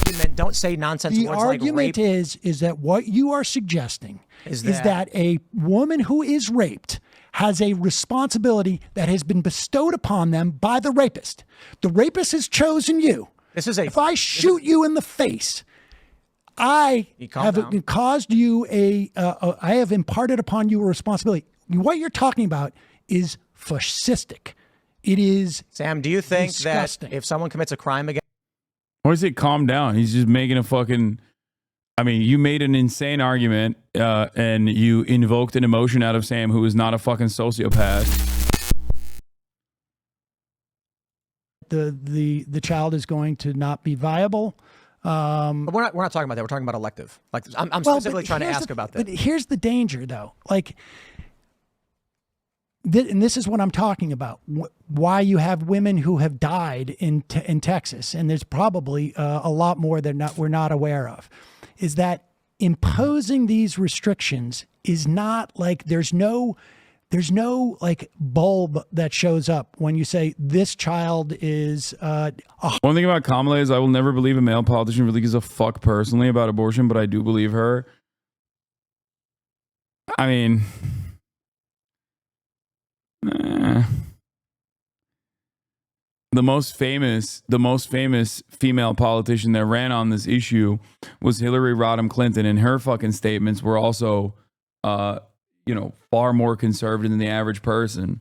argument, don't say nonsense words like rape. The argument is that what you are suggesting is that a woman who is raped has a responsibility that has been bestowed upon them by the rapist. The rapist has chosen you. If I shoot you in the face, I have caused you I have imparted upon you a responsibility. What you're talking about is fascistic. It is Sam, do you think disgusting. That if someone commits a crime against... Or is it calm down? He's just making a fucking... I mean, you made an insane argument and you invoked an emotion out of Sam, who is not a fucking sociopath. The child is going to not be viable. But we're not talking about that. We're talking about elective. Like I'm specifically trying to ask about that. But here's the danger, though. Like, and this is what I'm talking about. Why you have women who have died in Texas, and there's probably a lot more that we're not aware of, is that imposing these restrictions is not like there's no like bulb that shows up when you say this child is One thing about Kamala is I will never believe a male politician really gives a fuck personally about abortion, but I do believe her. I mean, the most famous female politician that ran on this issue was Hillary Rodham Clinton, and her fucking statements were also far more conservative than the average person.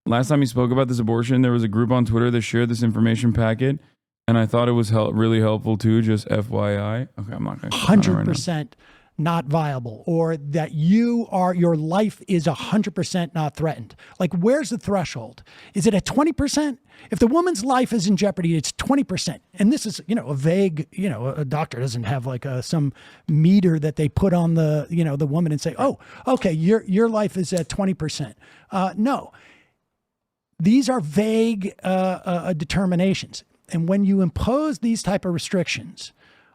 Last time he spoke about this abortion, there was a group on Twitter that shared this information packet, and I thought it was really helpful too, just FYI. Okay, I'm not going to 100% not viable, or that your life is 100% not threatened. Like, where's the threshold? Is it at 20%? If the woman's life is in jeopardy, it's 20%. And this is, a vague, a doctor doesn't have like some meter that they put on the woman and say, oh, okay, your life is at 20%. No, these are vague determinations. And when you impose these type of restrictions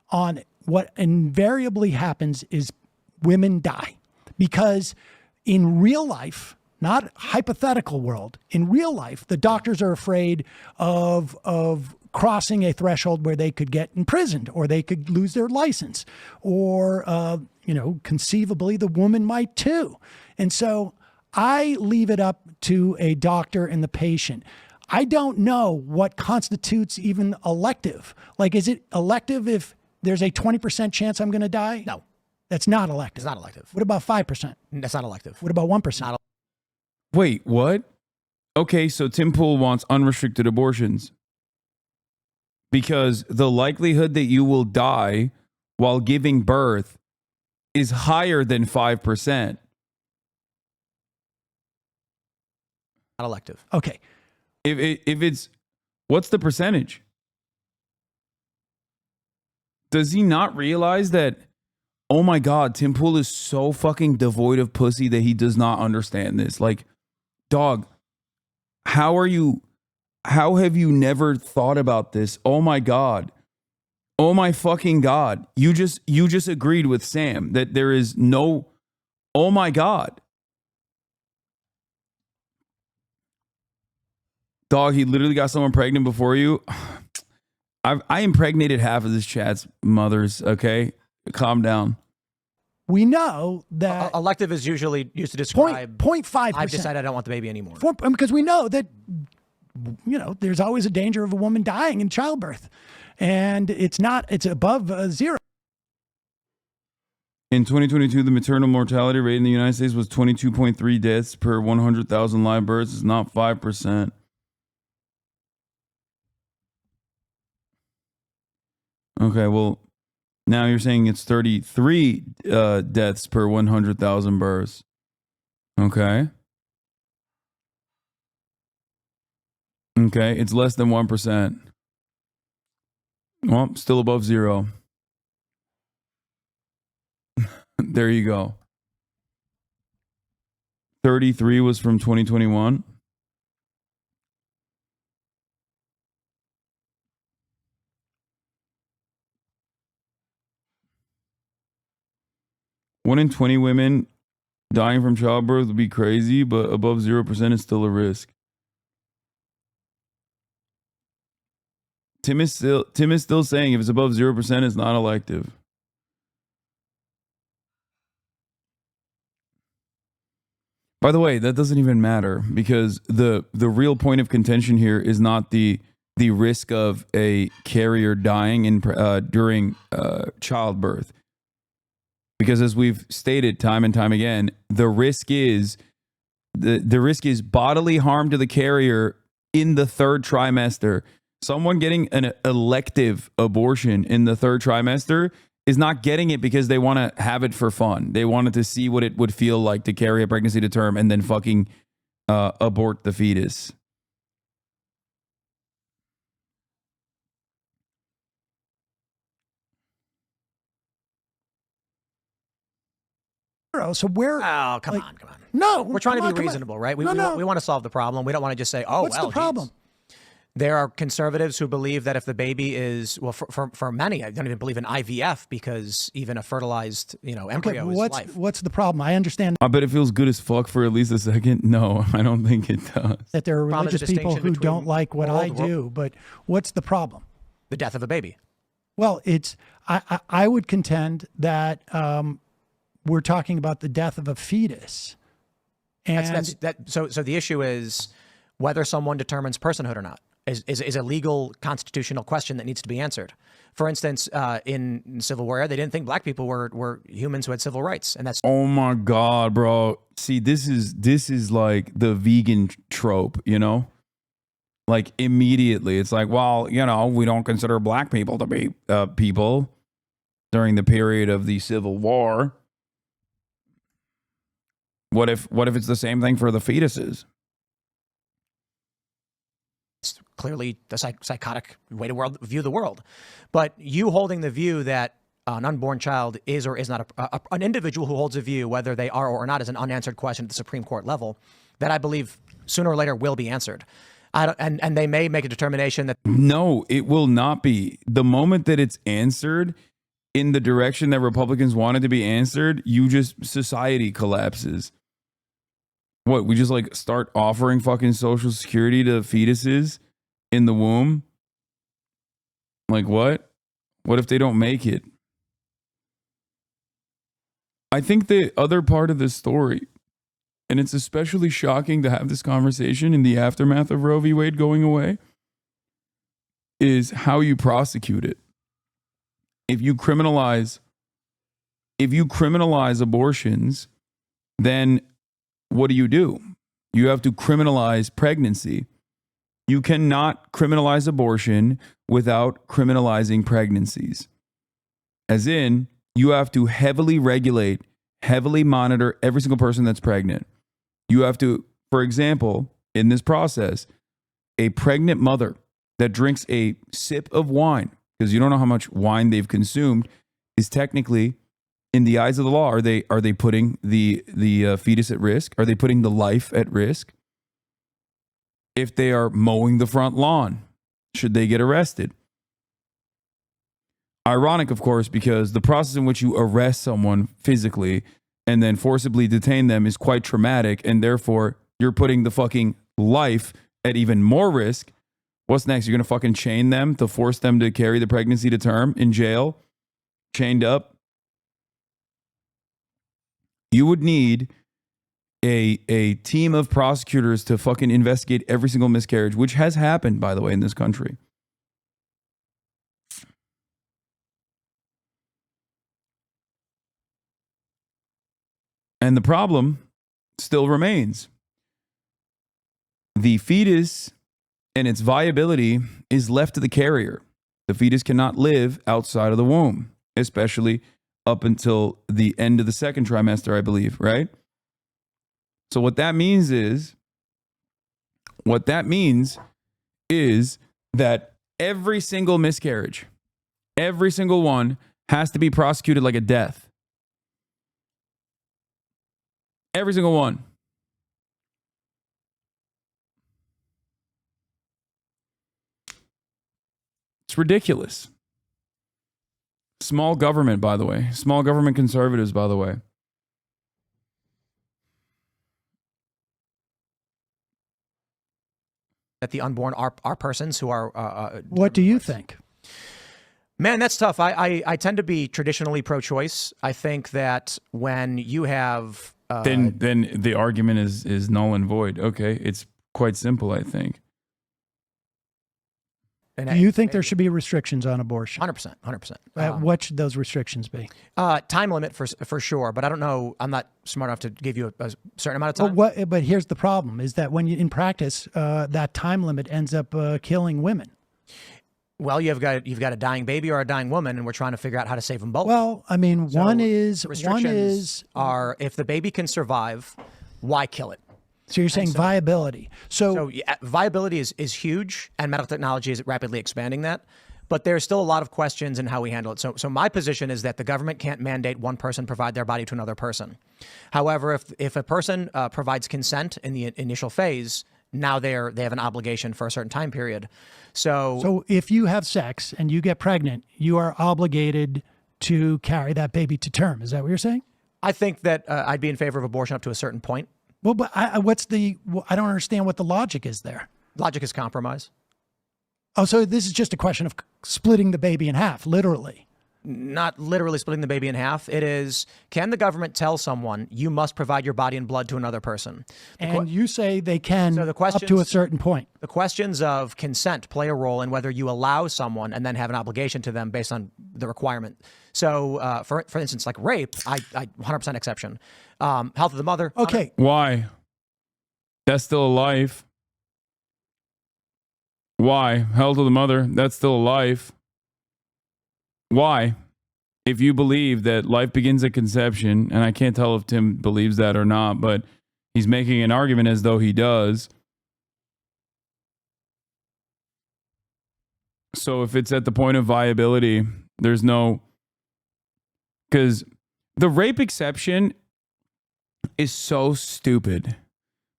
on, what invariably happens is women die, because in real life, not hypothetical world, in real life, the doctors are afraid of crossing a threshold where they could get imprisoned, or they could lose their license, or, conceivably the woman might too. And so I leave it up to a doctor and the patient. I don't know what constitutes even elective. Like, is it elective if there's a 20% chance I'm going to die? No. That's not elective. It's not elective. What about 5%? That's not elective. What about 1%? Wait, what? Okay, so Tim Pool wants unrestricted abortions because the likelihood that you will die while giving birth is higher than 5%. Not elective. Okay. If it's, what's the percentage? Does he not realize that, oh my God, Tim Pool is so fucking devoid of pussy that he does not understand this? Like, dog, how have you never thought about this? Oh my God. Oh my fucking God. You just agreed with Sam that there is no, oh my God. Dog, he literally got someone pregnant before you. I impregnated half of this chat's mothers, okay? Calm down. We know that elective is usually used to describe 0.5%. I've decided I don't want the baby anymore. Because we know that, there's always a danger of a woman dying in childbirth. And it's above zero. In 2022, the maternal mortality rate in the United States was 22.3 deaths per 100,000 live births. It's not 5%. Okay, well, now you're saying it's 33 deaths per 100,000 births. Okay. Okay, it's less than 1%. Well, still above zero. There you go. 33 was from 2021. One in 20 women dying from childbirth would be crazy, but above 0% is still a risk. Tim is still saying if it's above 0%, it's not elective. By the way, that doesn't even matter because the real point of contention here is not the risk of a carrier dying during childbirth. Because as we've stated time and time again, the risk is bodily harm to the carrier in the third trimester. Someone getting an elective abortion in the third trimester is not getting it because they want to have it for fun. They wanted to see what it would feel like to carry a pregnancy to term and then fucking abort the fetus. So where? Oh, come on. No, we're trying to be reasonable, right? We want to solve the problem. We don't want to just say, "Oh, what's the problem?" Geez. There are conservatives who believe that if the baby is for many, I don't even believe in IVF because even a fertilized embryo is life. What's the problem? I understand. I bet it feels good as fuck for at least a second. No, I don't think it does. That there are religious people who don't like what I do, but what's the problem? The death of a baby. Well, I would contend that we're talking about the death of a fetus. And so the issue is whether someone determines personhood or not is a legal constitutional question that needs to be answered. For instance, in Civil War, they didn't think black people were humans who had civil rights, and that's. Oh my God, bro! See, this is like the vegan trope, Like immediately, it's like, well, we don't consider black people to be people during the period of the Civil War. What if it's the same thing for the fetuses? It's clearly the psychotic way to view the world. But you holding the view that an unborn child is or is not an individual who holds a view, whether they are or not, is an unanswered question at the Supreme Court level that I believe sooner or later will be answered. And they may make a determination that. No, it will not be. The moment that it's answered in the direction that Republicans wanted to be answered, society collapses. What, we just like start offering fucking Social Security to fetuses in the womb? Like what? What if they don't make it? I think the other part of this story, and it's especially shocking to have this conversation in the aftermath of Roe v. Wade going away, is how you prosecute it. If you criminalize abortions, then what do? You have to criminalize pregnancy. You cannot criminalize abortion without criminalizing pregnancies. As in, you have to heavily regulate, heavily monitor every single person that's pregnant. You have to, for example, in this process, a pregnant mother that drinks a sip of wine, because you don't know how much wine they've consumed, is technically, in the eyes of the law, are they putting the fetus at risk? Are they putting the life at risk? If they are mowing the front lawn, should they get arrested? Ironic, of course, because the process in which you arrest someone physically and then forcibly detain them is quite traumatic, and therefore you're putting the fucking life at even more risk. What's next? You're going to fucking chain them to force them to carry the pregnancy to term in jail, chained up? You would need a team of prosecutors to fucking investigate every single miscarriage, which has happened, by the way, in this country. And the problem still remains. The fetus and its viability is left to the carrier. The fetus cannot live outside of the womb, especially up until the end of the second trimester, I believe, right? So what that means is that every single miscarriage, every single one, has to be prosecuted like a death. Every single one. It's ridiculous. Small government, by the way. Small government conservatives, by the way. that the unborn are persons who are. What do you think? Man, that's tough. I tend to be traditionally pro-choice. I think that when you have then the argument is null and void. Okay, it's quite simple, I think. Do you think there should be restrictions on abortion? 100%, 100%. What should those restrictions be? Time limit for sure, but I don't know. I'm not smart enough to give you a certain amount of time. But here's the problem: is that when you in practice, that time limit ends up killing women. Well, you've got a dying baby or a dying woman, and we're trying to figure out how to save them both. Well, I mean, So one is restrictions are if the baby can survive, why kill it? So you're saying viability. So yeah, viability is huge, and medical technology is rapidly expanding that. But there's still a lot of questions in how we handle it. So my position is that the government can't mandate one person provide their body to another person. However, if a person provides consent in the initial phase, now they have an obligation for a certain time period. So if you have sex and you get pregnant, you are obligated to carry that baby to term. Is that what you're saying? I think that I'd be in favor of abortion up to a certain point. Well, but I don't understand what the logic is there. Logic is compromise. Oh, so this is just a question of splitting the baby in half, literally. Not literally splitting the baby in half. It is, can the government tell someone you must provide your body and blood to another person? And you say they can So the up to a questions- certain point. The questions of consent play a role in whether you allow someone and then have an obligation to them based on the requirement. So, for instance, like rape, I 100% exception. Health of the mother. Okay. Why? That's still a life. Why? Health of the mother, that's still a life. Why? If you believe that life begins at conception, and I can't tell if Tim believes that or not, but he's making an argument as though he does. So if it's at the point of viability, there's no... Because the rape exception is so stupid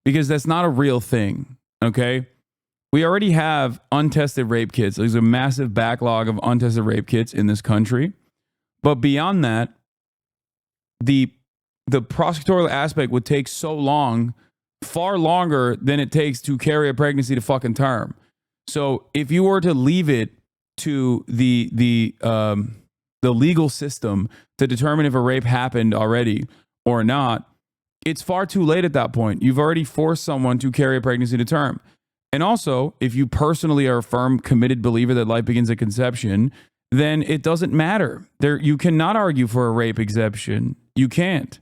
because that's not a real thing, okay? We already have untested rape kits. There's a massive backlog of untested rape kits in this country. But beyond that, the prosecutorial aspect would take so long, far longer than it takes to carry a pregnancy to fucking term. So if you were to leave it to the legal system to determine if a rape happened already or not, it's far too late at that point. You've already forced someone to carry a pregnancy to term. And also, if you personally are a firm, committed believer that life begins at conception, then it doesn't matter. You cannot argue for a rape exception. You can't.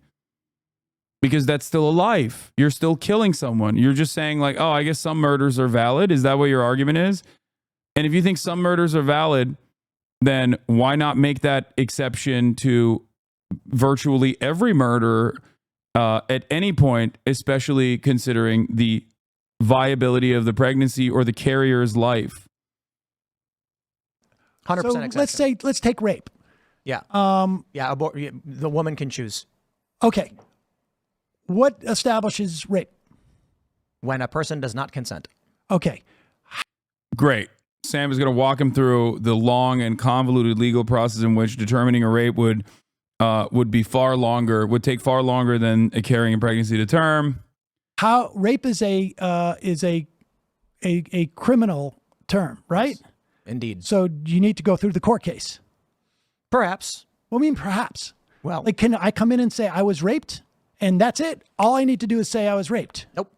Because that's still a life. You're still killing someone. You're just saying like, oh, I guess some murders are valid. Is that what your argument is? And if you think some murders are valid, then why not make that exception to virtually every murder at any point, especially considering the viability of the pregnancy or the carrier's life? 100% So exception. let's take rape. Yeah. The woman can choose. Okay. What establishes rape? When a person does not consent. Okay. Great. Sam is going to walk him through the long and convoluted legal process in which determining a rape would take far longer than carrying a pregnancy to term. How rape is a criminal term, right? Indeed. So you need to go through the court case. Perhaps. What do you mean perhaps? Well, Like, can I come in and say I was raped and that's it? All I need to do is say I was raped. nope.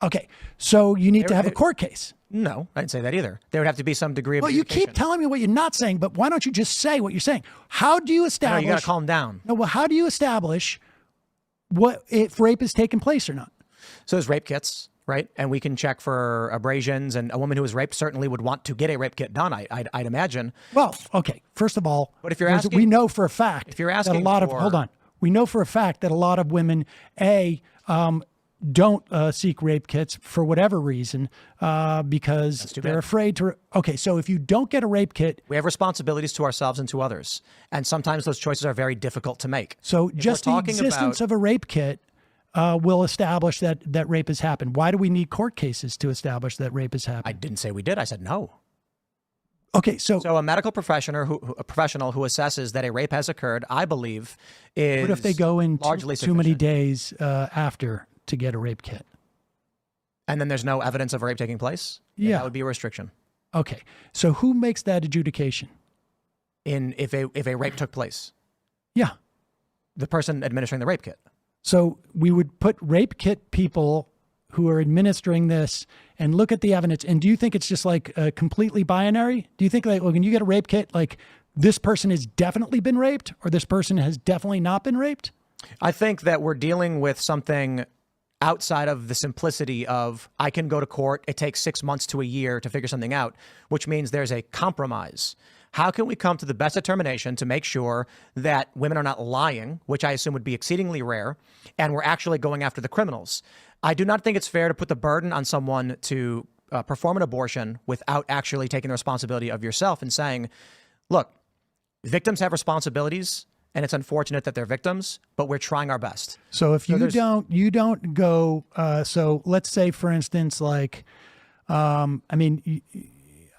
Okay. So you need to have a court case. No, I didn't say that either. There would have to be some degree of Well, you keep adjudication. telling me what you're not saying, but why don't you just say what you're saying? How do you No, establish? you got to calm down. No, well, how do you establish what if rape has taken place or not? So there's rape kits, right? And we can check for abrasions. And a woman who was raped certainly would want to get a rape kit done, I'd imagine. Well, okay. First of all, But if you're there's- asking- we know for a fact if you're that asking a lot for- of hold on, we know for a fact that a lot of women don't seek rape kits for whatever reason because too they're bad. afraid to. Okay, so if you don't get a rape kit, We have responsibilities to ourselves and to others. And sometimes those choices are very difficult to make. so just the talking existence about- of a rape kit will establish that rape has happened. Why do we need court cases to establish that rape has I happened? didn't say we did. I said no. Okay, so So a medical professional a professional who assesses that a rape has occurred, I believe, is what if they go in largely too many sufficient. days after to get a rape kit? and then there's no evidence of a rape taking place, Yeah. that would be a restriction. Okay. So who makes that adjudication? If a rape took place, Yeah. the person administering the rape kit. So we would put rape kit people who are administering this and look at the evidence. And do you think it's just like completely binary? Do you think like, well, when you get a rape kit, like this person has definitely been raped or this person has definitely not been raped? I think that we're dealing with something outside of the simplicity of I can go to court. It takes 6 months to a year to figure something out, which means there's a compromise. How can we come to the best determination to make sure that women are not lying, which I assume would be exceedingly rare, and we're actually going after the criminals? I do not think it's fair to put the burden on someone to perform an abortion without actually taking the responsibility of yourself and saying, look, victims have responsibilities. And it's unfortunate that they're victims, but we're trying our best. So if you don't go, so let's say, for instance, like, I mean,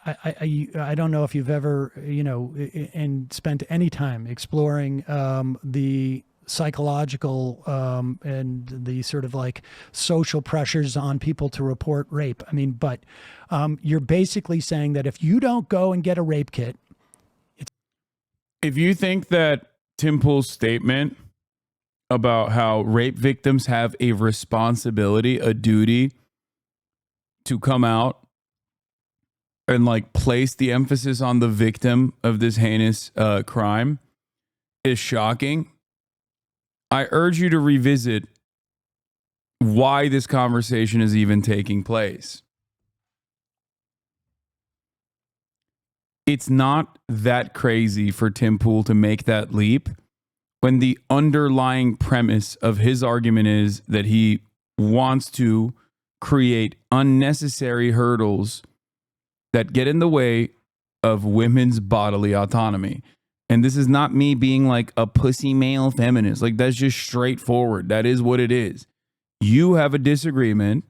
I don't know if you've ever, and spent any time exploring the psychological and the sort of like social pressures on people to report rape. I mean, but you're basically saying that if you don't go and get a rape kit, If you think that Tim Pool's statement about how rape victims have a responsibility, a duty to come out and like place the emphasis on the victim of this heinous crime is shocking, I urge you to revisit why this conversation is even taking place. It's not that crazy for Tim Pool to make that leap when the underlying premise of his argument is that he wants to create unnecessary hurdles that get in the way of women's bodily autonomy. And this is not me being like a pussy male feminist. Like, that's just straightforward. That is what it is. You have a disagreement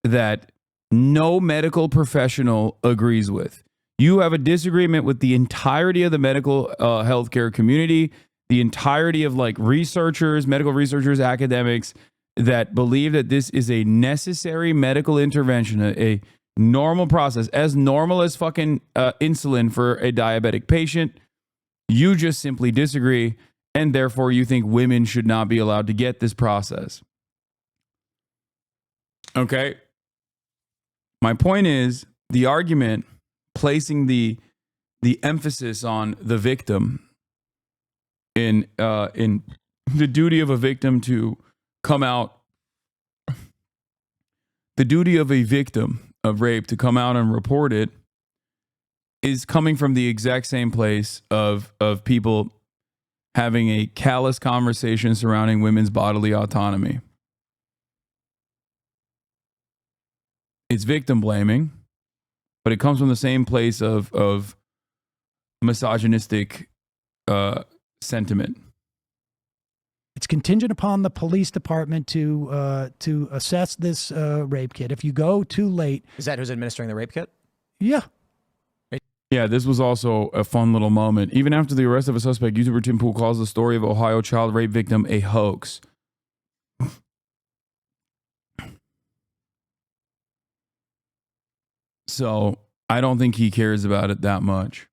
that no medical professional agrees with. You have a disagreement with the entirety of the medical healthcare community, the entirety of like researchers, medical researchers, academics that believe that this is a necessary medical intervention, a normal process, as normal as fucking insulin for a diabetic patient. You just simply disagree, and therefore you think women should not be allowed to get this process. Okay? My point is, the argument placing the emphasis on the victim in the duty of a victim to come out, the duty of a victim of rape to come out and report it is coming from the exact same place of people having a callous conversation surrounding women's bodily autonomy. It's victim blaming, but it comes from the same place of misogynistic sentiment. it's contingent upon the police department to assess this rape kit. If you go too late, Is that who's administering the rape kit? yeah. Yeah, this was also a fun little moment. Even after the arrest of a suspect, YouTuber Tim Pool calls the story of Ohio child rape victim a hoax. So I don't think he cares about it that much.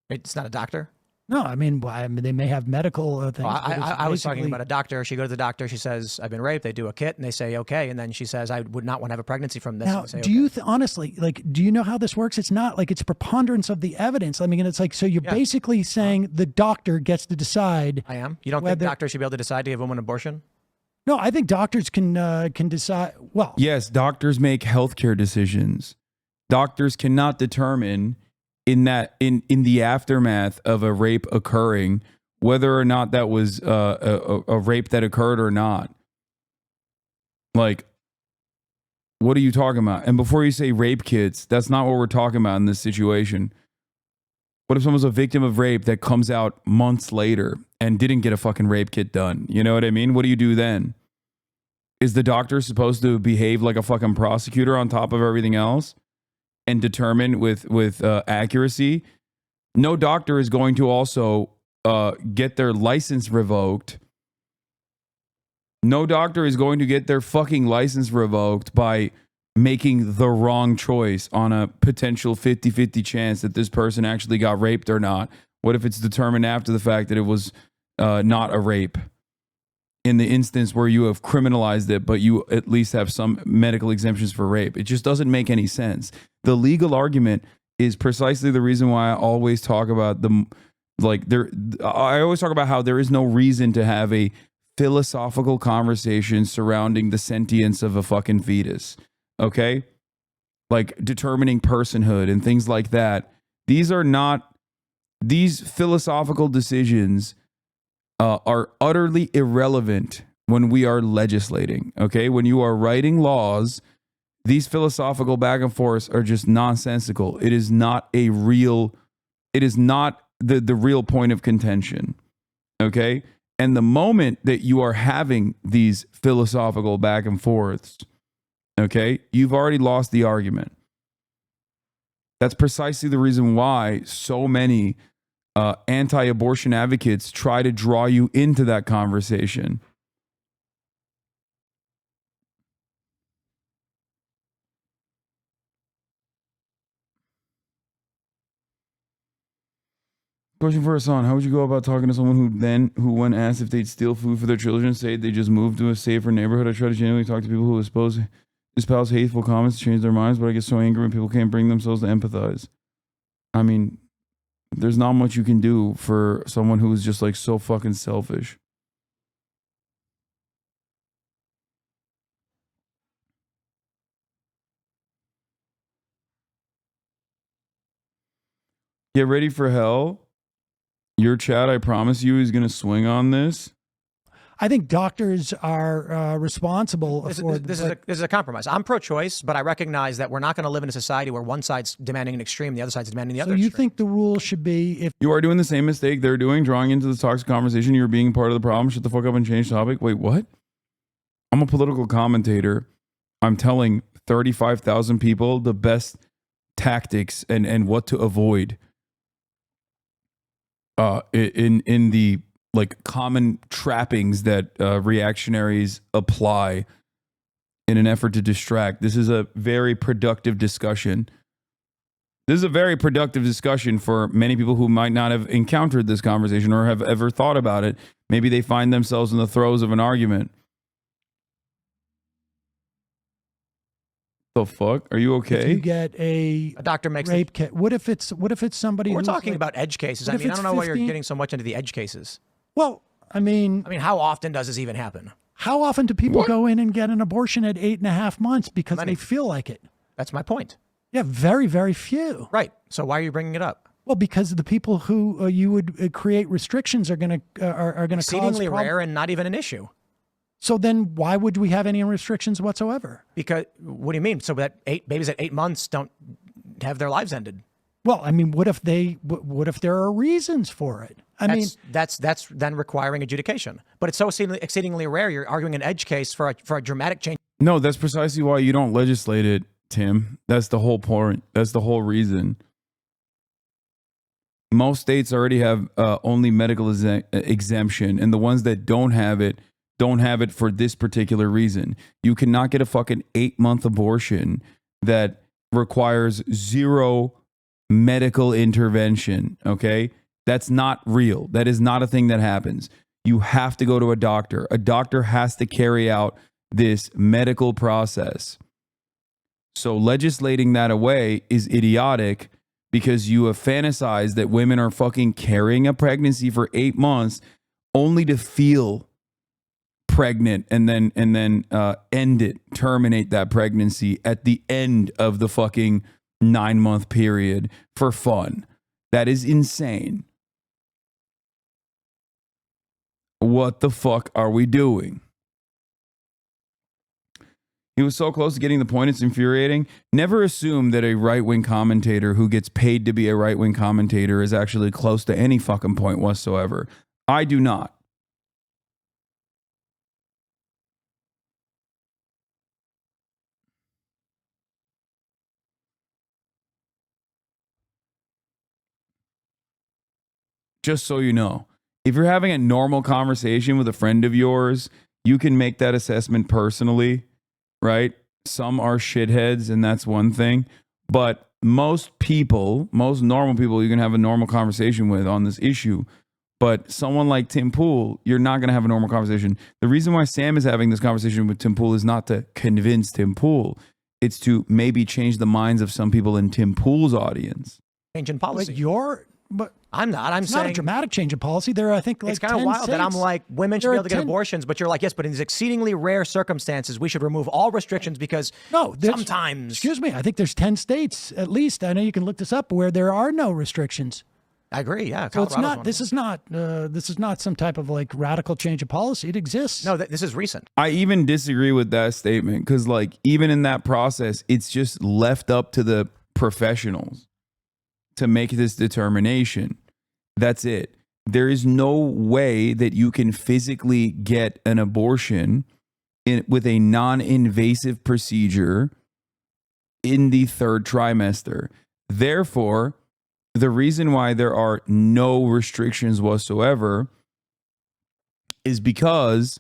It's not a doctor? No, I mean, they may have medical things. Well, but it's I was talking basically- about a doctor. She goes to the doctor. She says, I've been raped. They do a kit and they say, okay. And then she says, I would not want to have a pregnancy from this. Now, And they say, do okay. you honestly, like, do you know how this works? It's not like it's preponderance of the evidence. I mean, it's like, so you're basically saying the doctor gets to decide. I am. You don't think whether- doctors should be able to decide to give a woman an abortion? No, I think doctors can decide. Well, Yes, doctors make healthcare decisions. Doctors cannot determine in the aftermath of a rape occurring whether or not that was a rape that occurred or not. Like, what are you talking about? And before you say rape kits, that's not what we're talking about in this situation. What if someone's a victim of rape that comes out months later and didn't get a fucking rape kit done? You know what I mean? What do you do then? Is the doctor supposed to behave like a fucking prosecutor on top of everything else and determine with accuracy? No doctor is going to also get their license revoked No doctor is going to get their fucking license revoked by making the wrong choice on a potential 50-50 chance that this person actually got raped or not. What if it's determined after the fact that it was not a rape? In the instance where you have criminalized it, but you at least have some medical exemptions for rape. It just doesn't make any sense. The legal argument is precisely the reason why I always talk about I always talk about how there is no reason to have a philosophical conversation surrounding the sentience of a fucking fetus. Okay? Like determining personhood and things like that. These philosophical decisions are utterly irrelevant when we are legislating. Okay? When you are writing laws, these philosophical back and forths are just nonsensical. It is not the real point of contention. Okay? And the moment that you are having these philosophical back and forths, okay, you've already lost the argument. That's precisely the reason why so many anti-abortion advocates try to draw you into that conversation. Question for Hasan: how would you go about talking to someone who when asked if they'd steal food for their children, say they just moved to a safer neighborhood? I try to genuinely talk to people who espouse hateful comments to change their minds, but I get so angry when people can't bring themselves to empathize. I mean, there's not much you can do for someone who is just like so fucking selfish. Get ready for hell. Your chat, I promise you, is going to swing on this. I think doctors are responsible. This is a compromise. I'm pro-choice, but I recognize that we're not going to live in a society where one side's demanding an extreme, the other side's demanding the other. So you extreme. think the rule should be if you are doing the same mistake they're doing, drawing into this toxic conversation, you're being part of the problem, shut the fuck up and change topic. Wait, what? I'm a political commentator. I'm telling 35,000 people the best tactics and what to avoid in the like common trappings that reactionaries apply in an effort to distract. This is a very productive discussion. This is a very productive discussion for many people who might not have encountered this conversation or have ever thought about it. Maybe they find themselves in the throes of an argument. The fuck? Are you okay? if you get a doctor makes rape case. What if it's somebody? We're who's talking like, about edge cases. I what if mean, I it's don't know why you're 15? getting so much into the edge cases. Well, I mean, how often does this even happen? how often do people go in and get an abortion at 8.5 months because Many. they feel like it? That's my point. Yeah, very, very few. Right. So why are you bringing it up? Well, because the people who you would create restrictions are going to cause Exceedingly rare and not even an issue. So then, why would we have any restrictions whatsoever? Because what do you mean? So that babies at 8 months don't have their lives ended? Well, I mean, what if there are reasons for it? That's then requiring adjudication. But it's so exceedingly rare. You're arguing an edge case for a dramatic change. No, that's precisely why you don't legislate it, Tim. That's the whole point. That's the whole reason. Most states already have only medical exemption, and the ones that don't have it for this particular reason. You cannot get a fucking 8-month abortion that requires zero medical intervention, okay? That's not real. That is not a thing that happens. You have to go to a doctor. A doctor has to carry out this medical process. So legislating that away is idiotic because you have fantasized that women are fucking carrying a pregnancy for 8 months only to feel pregnant and then terminate that pregnancy at the end of the fucking 9-month period for fun. That is insane. What the fuck are we doing? He was so close to getting the point, it's infuriating. Never assume that a right-wing commentator who gets paid to be a right-wing commentator is actually close to any fucking point whatsoever. I do not. Just so you know, if you're having a normal conversation with a friend of yours, you can make that assessment personally, right? Some are shitheads, and that's one thing. But most people, most normal people, you can have a normal conversation with on this issue. But someone like Tim Pool, you're not going to have a normal conversation. The reason why Sam is having this conversation with Tim Pool is not to convince Tim Pool. It's to maybe change the minds of some people in Tim Pool's audience. Change in policy. But I'm not. I'm it's saying not a dramatic change of policy. There are, I think, like it's kind of 10 wild that I'm states. like, women should There be are able to get 10 abortions, but you're like, yes, but in these exceedingly rare circumstances, we should remove all restrictions because sometimes. Excuse me. I think there's 10 states at least. I know you can look this up where there are no restrictions. I agree. Yeah. So it's not. This is not some type of like radical change of policy. It exists. No, this is recent. I even disagree with that statement because, like, even in that process, it's just left up to the professionals to make this determination. That's it. There is no way that you can physically get an abortion with a non-invasive procedure in the third trimester. Therefore, the reason why there are no restrictions whatsoever is because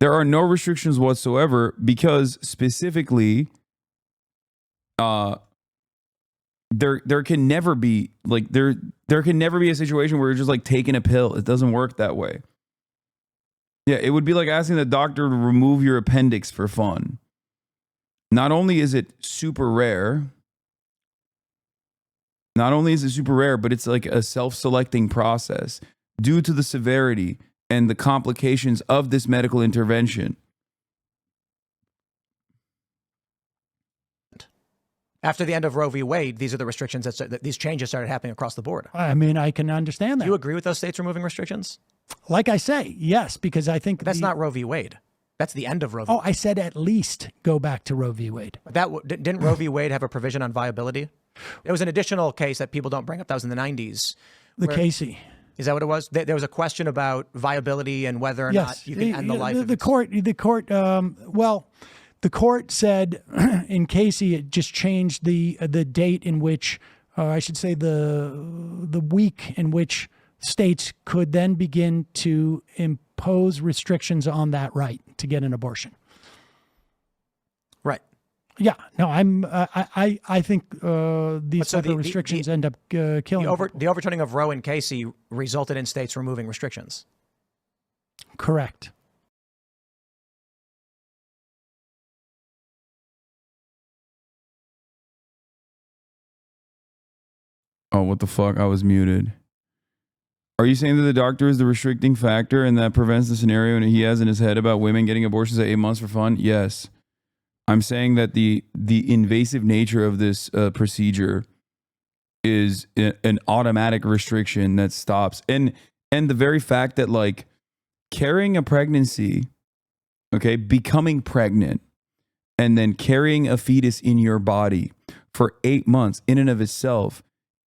there are no restrictions whatsoever because specifically there can never be like there can never be a situation where you're just like taking a pill. It doesn't work that way. Yeah, it would be like asking the doctor to remove your appendix for fun. Not only is it super rare, but it's like a self-selecting process due to the severity and the complications of this medical intervention. After the end of Roe v. Wade, these are the restrictions that these changes started happening across the board. I mean, I can understand that. You agree with those states removing restrictions? Like I say, yes, because I think But that's not Roe v. Wade. That's the end of Roe v. Oh, I said at least go back to Roe v. Wade. Didn't Roe v. Wade have a provision on viability? It was an additional case that people don't bring up. That was in the 90s. Casey. Is that what it was? There was a question about viability and whether or not you can end the life. The court said in Casey it just changed the date in which, I should say the week in which states could then begin to impose restrictions on that right to get an abortion. Right. Yeah. No, I think these type of restrictions end up killing the overturning of Roe and Casey resulted in states removing restrictions. Correct. Oh, what the fuck? I was muted. Are you saying that the doctor is the restricting factor and that prevents the scenario he has in his head about women getting abortions at 8 months for fun? Yes. I'm saying that the invasive nature of this procedure is an automatic restriction that stops. And the very fact that like carrying a pregnancy, okay, becoming pregnant and then carrying a fetus in your body for 8 months in and of itself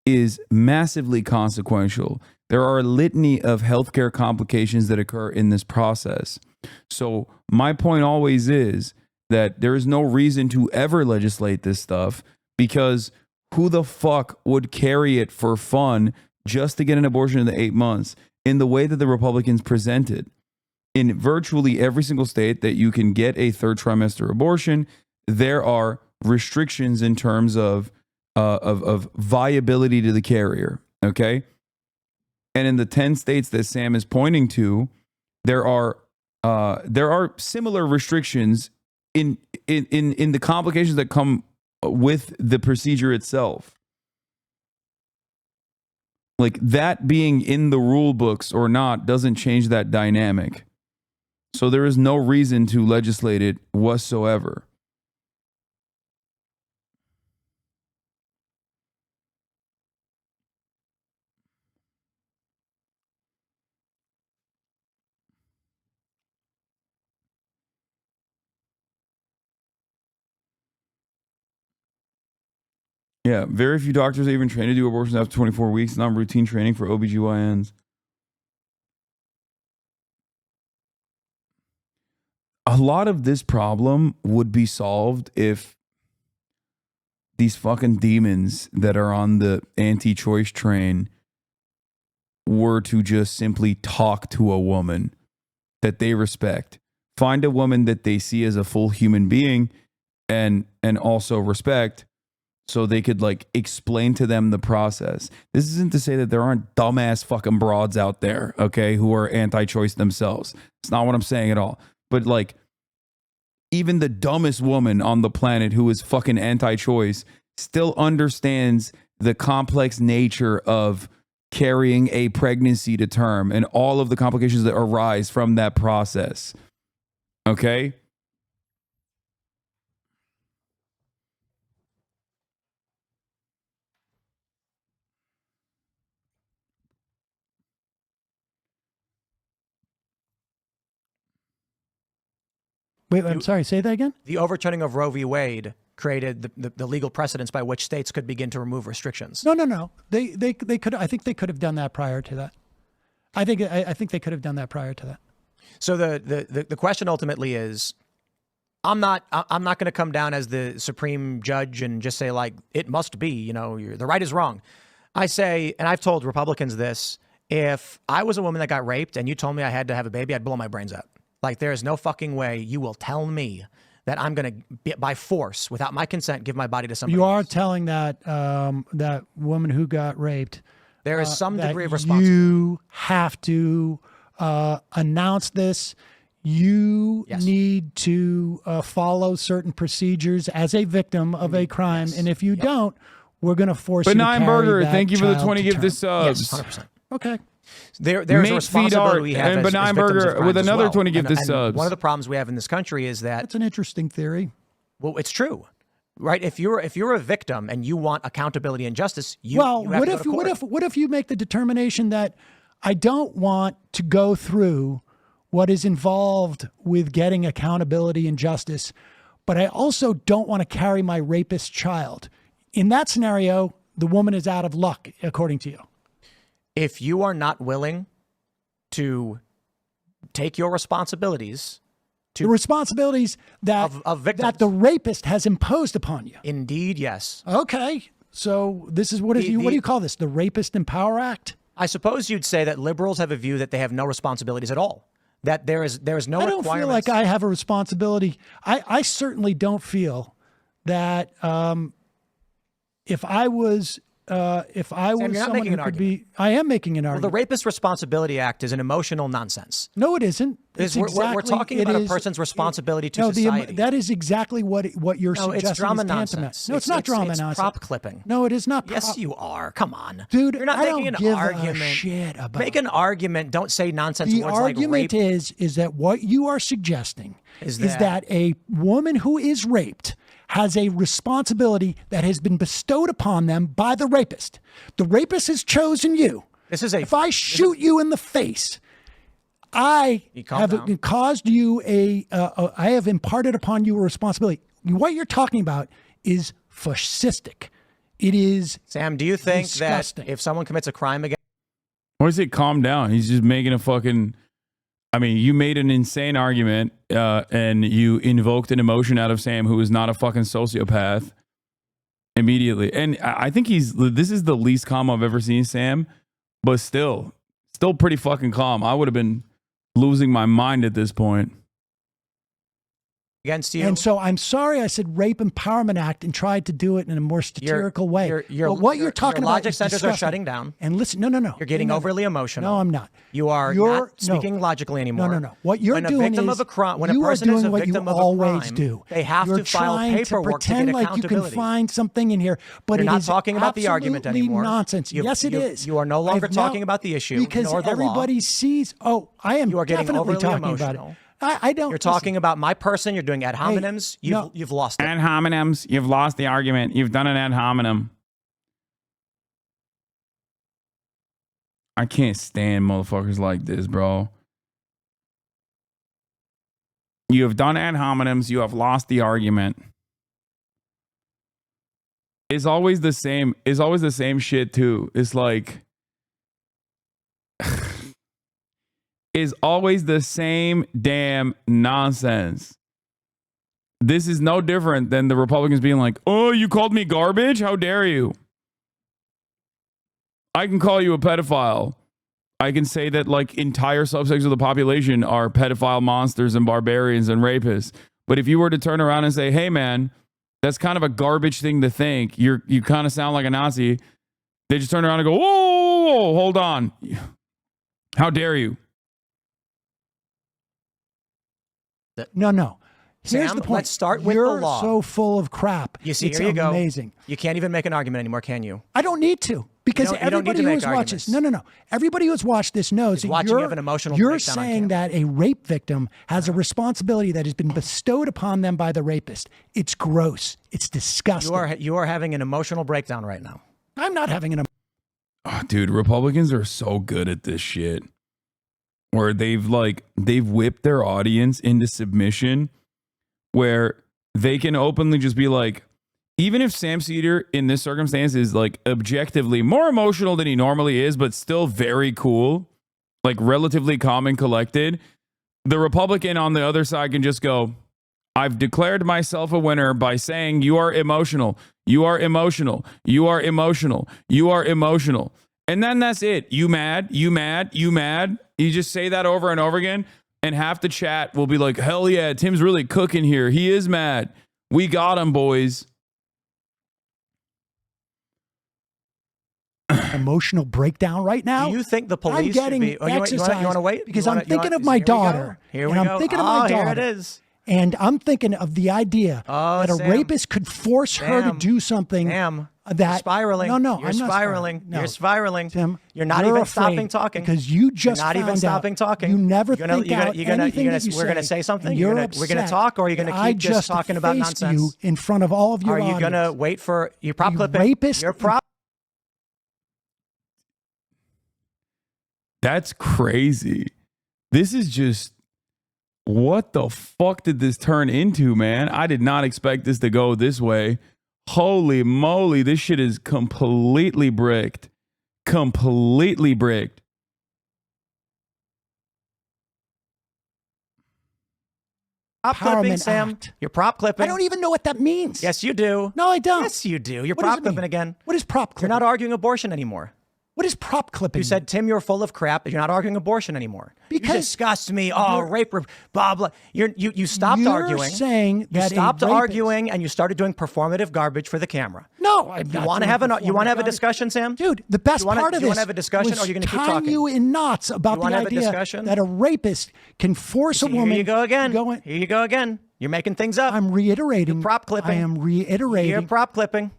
is massively consequential. There are a litany of healthcare complications that occur in this process. So my point always is that there is no reason to ever legislate this stuff because who the fuck would carry it for fun just to get an abortion in the 8 months in the way that the Republicans presented? In virtually every single state that you can get a third trimester abortion, there are restrictions in terms of viability to the carrier. Okay. And in the 10 states that Sam is pointing to, there are similar restrictions in the complications that come with the procedure itself. Like that being in the rule books or not doesn't change that dynamic. So there is no reason to legislate it whatsoever. Yeah, very few doctors are even trained to do abortions after 24 weeks, not routine training for OBGYNs. A lot of this problem would be solved if these fucking demons that are on the anti-choice train were to just simply talk to a woman that they respect find a woman that they see as a full human being and also respect, so they could like explain to them the process. This isn't to say that there aren't dumbass fucking broads out there, okay, who are anti-choice themselves. It's not what I'm saying at all. But like, even the dumbest woman on the planet who is fucking anti-choice still understands the complex nature of carrying a pregnancy to term and all of the complications that arise from that process. Okay? Wait, I'm sorry. Say that again. The overturning of Roe v. Wade created the legal precedents by which states could begin to remove restrictions. No. They could. I think they could have done that prior to that. I think they could have done that prior to that. So the question ultimately is, I'm not going to come down as the supreme judge and just say like it must be, you know, the right is wrong. I say, and I've told Republicans this: if I was a woman that got raped and you told me I had to have a baby, I'd blow my brains out. Like, there is no fucking way you will tell me that I'm going to, by force, without my consent, give my body to somebody You are else. telling that that woman who got raped. There is some that degree of responsibility. You have to announce this. You Yes. need to follow certain procedures as a victim of a crime, and if you don't, we're going to force you to carry Burger, that thank you for the child 20 to gift term. subs. Yes, 100%. Okay. There's Mate, a responsibility we have and as Benign victims of Burger crimes with as another well. 20 gifted And subs. one of the problems we have in this country is that, That's an interesting theory. well, it's true, right? If you're a victim and you want accountability and justice, you have What to if go to court. what if you make the determination that I don't want to go through what is involved with getting accountability and justice, but I also don't want to carry my rapist child? In that scenario, the woman is out of luck, according to you. If you are not willing to take your responsibilities, The responsibilities that of victims. that the rapist has imposed upon you. Indeed, yes. Okay, so this is what do you call this? The Rapist in Power Act? I suppose you'd say that liberals have a view that they have no responsibilities at all. That there is no I don't feel like I have a responsibility. I certainly don't feel that if I was you're not someone making who an could argument. be, I am making an Well, the argument. Rapist Responsibility Act is an emotional nonsense. No, it isn't. It's We're exactly, talking it about is- a person's responsibility to no, society. that is exactly what you're No, suggesting it's drama is tantamount. nonsense. No, it's not drama it's nonsense. prop clipping. No, it is not. Yes, you are. Come on, Dude, You're not I making don't an give argument. a shit about Make an argument. Don't say nonsense The words argument like rape. is that what you are suggesting Is is that a woman who is raped has a responsibility that has been bestowed upon them by the rapist. The rapist has chosen you. If I shoot you in the face, I have caused you I have imparted upon you a responsibility. What you're talking about is fascistic. It is Sam, do you think disgusting. that if someone commits a crime against Or is it calm down? He's just making a fucking. I mean, you made an insane argument and you invoked an emotion out of Sam, who is not a fucking sociopath, immediately. And I think this is the least calm I've ever seen Sam, but still pretty fucking calm. I would have been losing my mind at this point. against you? And so I'm sorry I said Rape Empowerment Act and tried to do it in a more satirical way. But what you're talking your about logic is centers disgusting. are shutting down. And listen, no. You're getting overly emotional. No, I'm not. You are not speaking logically anymore. No. What you're when doing a victim is of a crime, when a you are person is doing a what you victim of a always crime, do. they have You're to file trying paperwork to pretend get like you can accountability. find something in here, but You're it not is talking about the argument absolutely anymore. Nonsense. Yes, it is. You are no longer I've now- talking about the issue because nor the law. everybody sees. Oh, I am You are getting definitely overly talking emotional. about it. I don't. You're talking about my person. You're doing ad hominems. no. You've lost it. Ad hominems. You've lost the argument. You've done an ad hominem. I can't stand motherfuckers like this, bro. You have done ad hominems. You have lost the argument. It's always the same. It's always the same shit too. It's like is always the same damn nonsense. This is no different than the Republicans being like, "Oh, you called me garbage? How dare you? I can call you a pedophile. I can say that like entire subsects of the population are pedophile monsters and barbarians and rapists. But if you were to turn around and say, hey man, that's kind of a garbage thing to think. You kind of sound like a Nazi. They just turn around and go, whoa, hold on. How dare you? No. Here's Sam, the point. let's start with You're the law. so full of crap. You see, it's here you go. amazing. You can't even make an argument anymore, can you? I don't need to, because You don't need everybody to make who's watched this, arguments. no. Everybody who's watched this knows that watching you have an emotional you're breakdown on saying that a rape victim has a responsibility that has been bestowed upon them by the rapist. It's gross. It's disgusting. You are having an emotional breakdown right now. I'm not having an. Oh, dude, Republicans are so good at this shit. Where they've whipped their audience into submission, where they can openly just be like, even if Sam Seder in this circumstance is like objectively more emotional than he normally is, but still very cool, like relatively calm and collected, the Republican on the other side can just go, I've declared myself a winner by saying you are emotional, you are emotional, you are emotional, you are emotional. And then that's it. You mad, you mad, you mad. You just say that over and over again. And half the chat will be like, hell yeah, Tim's really cooking here. He is mad. We got him, boys. Emotional breakdown right now. Do you think the police I'm getting should be... Oh, you want to wait? Because I'm thinking of my daughter. Here we go. I'm thinking of my daughter. Here it is. And I'm thinking of the idea that a Sam. rapist could force her to do something Sam, that you're spiraling. No, You're I'm not spiraling. No. You're spiraling. Tim, you're not you're even afraid stopping talking because you just you're not even found stopping out talking. You never you're gonna, think you're gonna, out you're gonna, anything you're gonna, that you we're say, gonna say something. and you're we're gonna upset talk, or are you gonna that keep just talking about faced nonsense? You in front of all of your Are you audience. gonna wait for your prop You clipping? rapist. Your prop. That's crazy. This is just, what the fuck did this turn into, man? I did not expect this to go this way. Holy moly, this shit is completely bricked. Completely bricked. Prop clipping, Empowerment Sam. Act. You're prop clipping. I don't even know what that means. Yes, you do. No, I don't. Yes, you do. You're What does prop it mean? clipping again. What is prop clipping? You're not arguing abortion anymore. What is prop clipping? You said, Tim, you're full of crap. You're not arguing abortion anymore. Because you disgust me. Oh, rape, blah, blah. You stopped You're arguing. saying You that a stopped rapist- arguing and you started doing performative garbage for the camera. No, I'm You not want to doing have performative you want to have a garbage. discussion, Sam? Dude, the best You wanna- part of do you this wanna have a discussion, was or are you gonna keep tying talking? you in knots about You the wanna have a idea discussion? that a rapist can force a woman. Here you go again. Going, Here you go again. You're making things up. I'm reiterating. You're prop clipping. I am reiterating. You're prop clipping.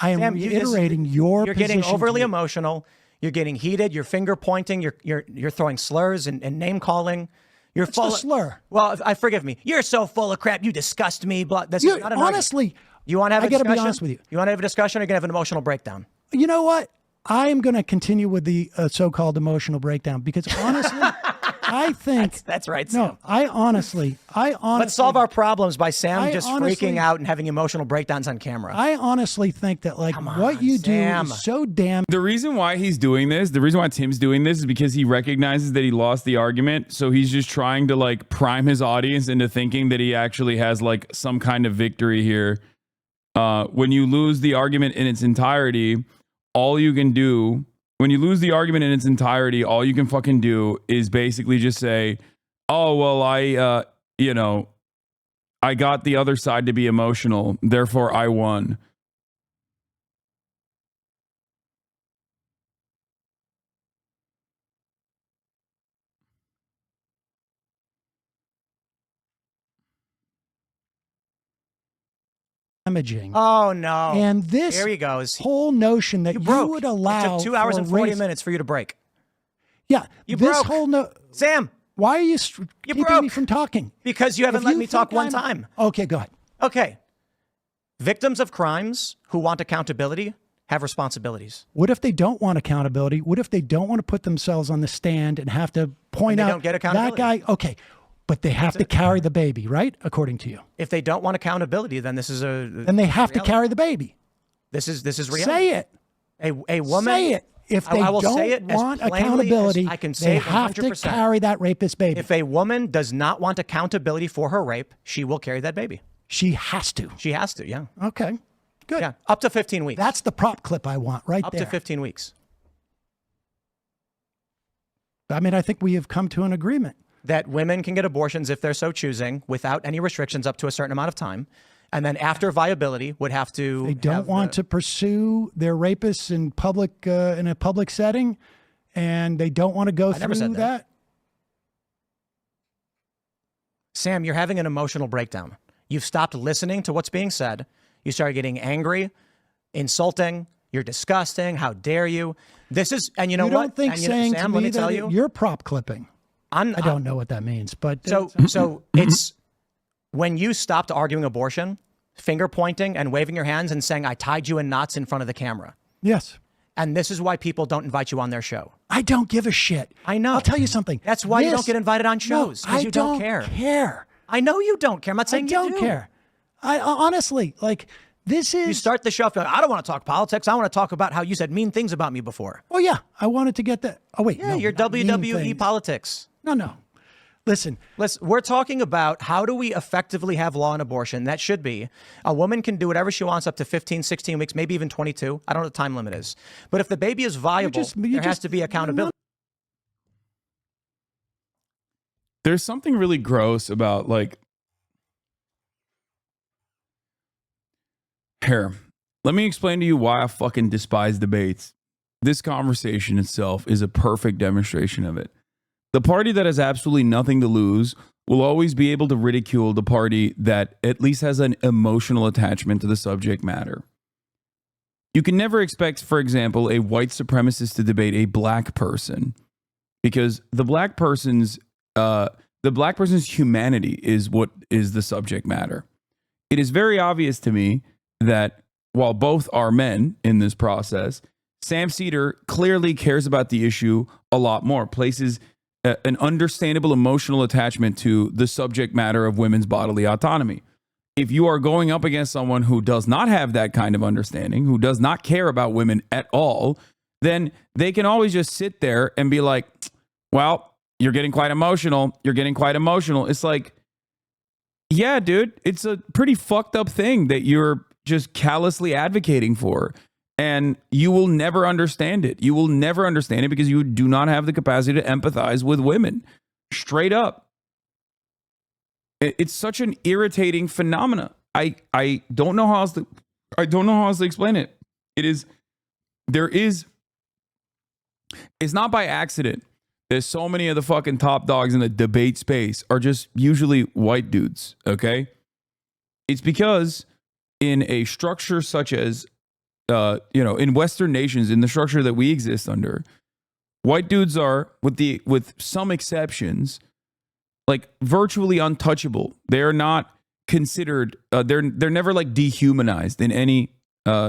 I am Sam, you just- reiterating your You're position. getting overly emotional. You're getting heated. You're finger pointing. You're throwing slurs and name calling. You're full a slur? Well, I forgive me. You're so full of crap. You disgust me. Blah. This You- is not an argument. honestly, You want to have a I gotta discussion? be honest with you. You want to have a discussion, or you're gonna have an emotional breakdown? You know what? I am going to continue with the so-called emotional breakdown because honestly, I think That's right, Sam. no. I honestly. Let's solve our problems by Sam I just honestly- freaking out and having emotional breakdowns on camera. I honestly think that like what you Sam. do is so damn. The reason why he's doing this, the reason why Tim's doing this is because he recognizes that he lost the argument. So he's just trying to like prime his audience into thinking that he actually has like some kind of victory here. When you lose the argument in its entirety, all you can do, when you lose the argument in its entirety, all you can fucking do is basically just say, oh, well, I got the other side to be emotional, therefore I won. damaging. Oh no! And this here he goes. whole notion that you, Broke. would allow It took 2 hours for and 40 race- minutes for you to break. Yeah, You this broke. whole Sam, why are you keeping me broke. from talking? because you haven't If let you me talk think one I'm- time. Okay, go ahead. Okay. Victims of crimes who want accountability have responsibilities. What if they don't want accountability? What if they don't want to put themselves on the stand and have to point And they out don't get that accountability. guy? Okay, but they have to carry the baby, right? According to you, If they don't want accountability, then this is then they have to carry the baby. This is reality. Say it. A woman. Say it. If they I will don't say it as want plainly accountability, as I can say they it have to 100%. carry that rapist baby. If a woman does not want accountability for her rape, she will carry that baby. She has to. She has to. Yeah. Okay, good. Yeah. Up to 15 weeks. That's the prop clip I want right up there. to 15 weeks. I mean, I think we have come to an agreement. That women can get abortions if they're so choosing without any restrictions up to a certain amount of time. And then after viability would have to. They don't want to pursue their rapists in public, in a public setting. And they don't want to go through that. Sam, you're having an emotional breakdown. You've stopped listening to what's being said. You started getting angry, insulting. You're disgusting. How dare you? This is, and you know what? You don't think and saying Sam, to me let me tell that you, you're prop clipping. I don't know what that means, but so it's when you stopped arguing abortion, finger pointing and waving your hands and saying, I tied you in knots in front of the camera. Yes. And this is why people don't invite you on their show. I don't give a shit. I know. I'll tell you something. That's why you don't get invited on shows. No, I you don't care. I know you don't care. I'm not saying I don't care. I honestly, like, this is... You start the show, I don't want to talk politics. I want to talk about how you said mean things about me before. Oh, yeah. I wanted to get that. Oh, wait. Yeah, no, your WWE politics. No. Listen, we're talking about how do we effectively have law on abortion. That should be a woman can do whatever she wants up to 15, 16 weeks, maybe even 22. I don't know what the time limit is. But if the baby is viable, there has to be accountability. There's something really gross about, like, here, let me explain to you why I fucking despise debates. This conversation itself is a perfect demonstration of it. The party that has absolutely nothing to lose will always be able to ridicule the party that at least has an emotional attachment to the subject matter. You can never expect, for example, a white supremacist to debate a black person, because the black person's humanity is what is the subject matter. It is very obvious to me that while both are men in this process, Sam Seder clearly cares about the issue a lot more, places an understandable emotional attachment to the subject matter of women's bodily autonomy. If you are going up against someone who does not have that kind of understanding, who does not care about women at all, then they can always just sit there and be like, well, you're getting quite emotional. You're getting quite emotional. It's like, yeah, dude, it's a pretty fucked up thing that you're just callously advocating for. And you will never understand it. You will never understand it because you do not have the capacity to empathize with women. Straight up. It's such an irritating phenomena. I don't know how else to explain it. It's not by accident that so many of the fucking top dogs in the debate space are just usually white dudes, okay? It's because in a structure such as in Western nations, in the structure that we exist under, white dudes are, with some exceptions, like virtually untouchable. They're not considered. They're never like dehumanized in any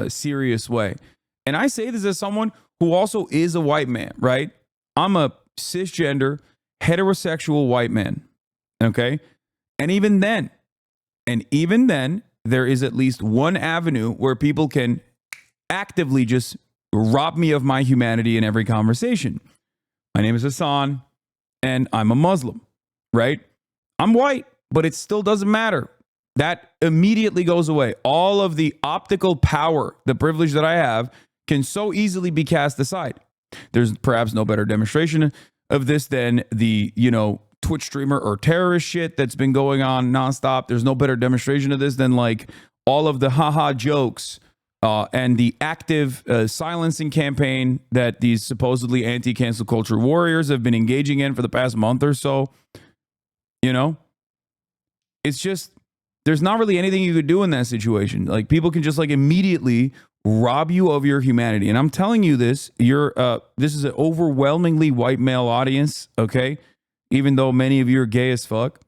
serious way. And I say this as someone who also is a white man, right? I'm a cisgender, heterosexual white man. Okay, and even then, there is at least one avenue where people can actively just rob me of my humanity in every conversation. My name is Hasan, and I'm a Muslim, right? I'm white, but it still doesn't matter. That immediately goes away. All of the optical power, the privilege that I have, can so easily be cast aside. There's perhaps no better demonstration of this than the, Twitch streamer or terrorist shit that's been going on nonstop. There's no better demonstration of this than like all of the haha jokes and the active silencing campaign that these supposedly anti-cancel culture warriors have been engaging in for the past month or so. It's just, there's not really anything you could do in that situation. Like, people can just like immediately rob you of your humanity. And I'm telling you this, this is an overwhelmingly white male audience, okay? Even though many of you are gay as fuck.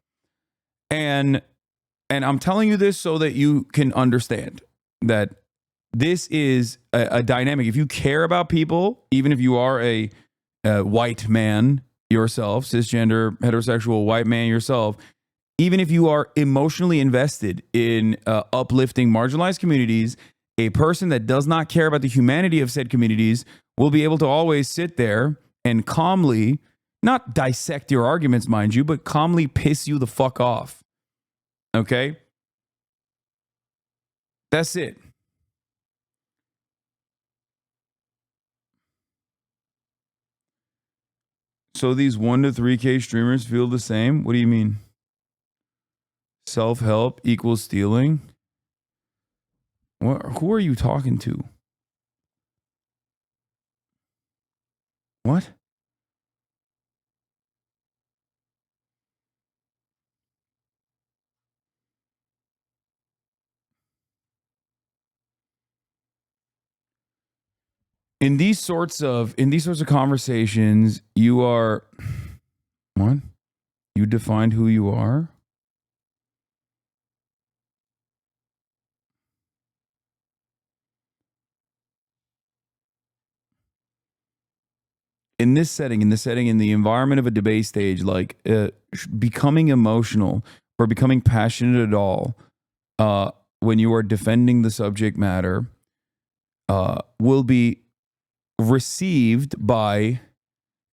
And I'm telling you this so that you can understand that this is a dynamic. If you care about people, even if you are a white man yourself, cisgender, heterosexual white man yourself, even if you are emotionally invested in uplifting marginalized communities, a person that does not care about the humanity of said communities will be able to always sit there and calmly, not dissect your arguments, mind you, but calmly piss you the fuck off. Okay? That's it. So these 1 to 3K streamers feel the same? What do you mean? Self-help equals stealing? What? Who are you talking to? What? In these sorts of conversations, you are what? You defined who you are? In this setting, in the environment of a debate stage, like becoming emotional or becoming passionate at all, when you are defending the subject matter, will be received by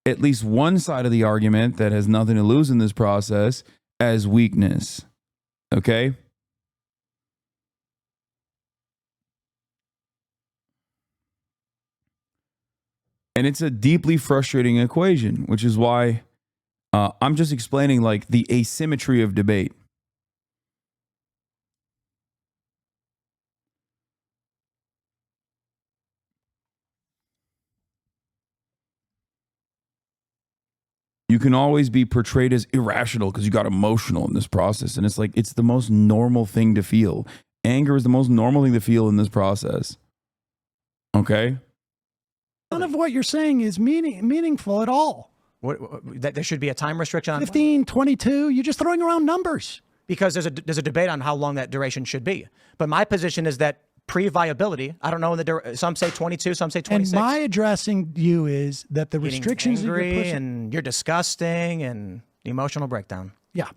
at least one side of the argument that has nothing to lose in this process as weakness. Okay? And it's a deeply frustrating equation, which is why I'm just explaining like the asymmetry of debate. You can always be portrayed as irrational because you got emotional in this process. And it's like, it's the most normal thing to feel. Anger is the most normal thing to feel in this process. Okay? None of what you're saying is meaningful at all. That there should be a time restriction on 15, 22, you're just throwing around numbers. Because there's a debate on how long that duration should be. But my position is that pre-viability, I don't know, some say 22, some say 26. And my addressing you is that the restrictions that you're pushing, and you're disgusting and emotional breakdown. Yeah.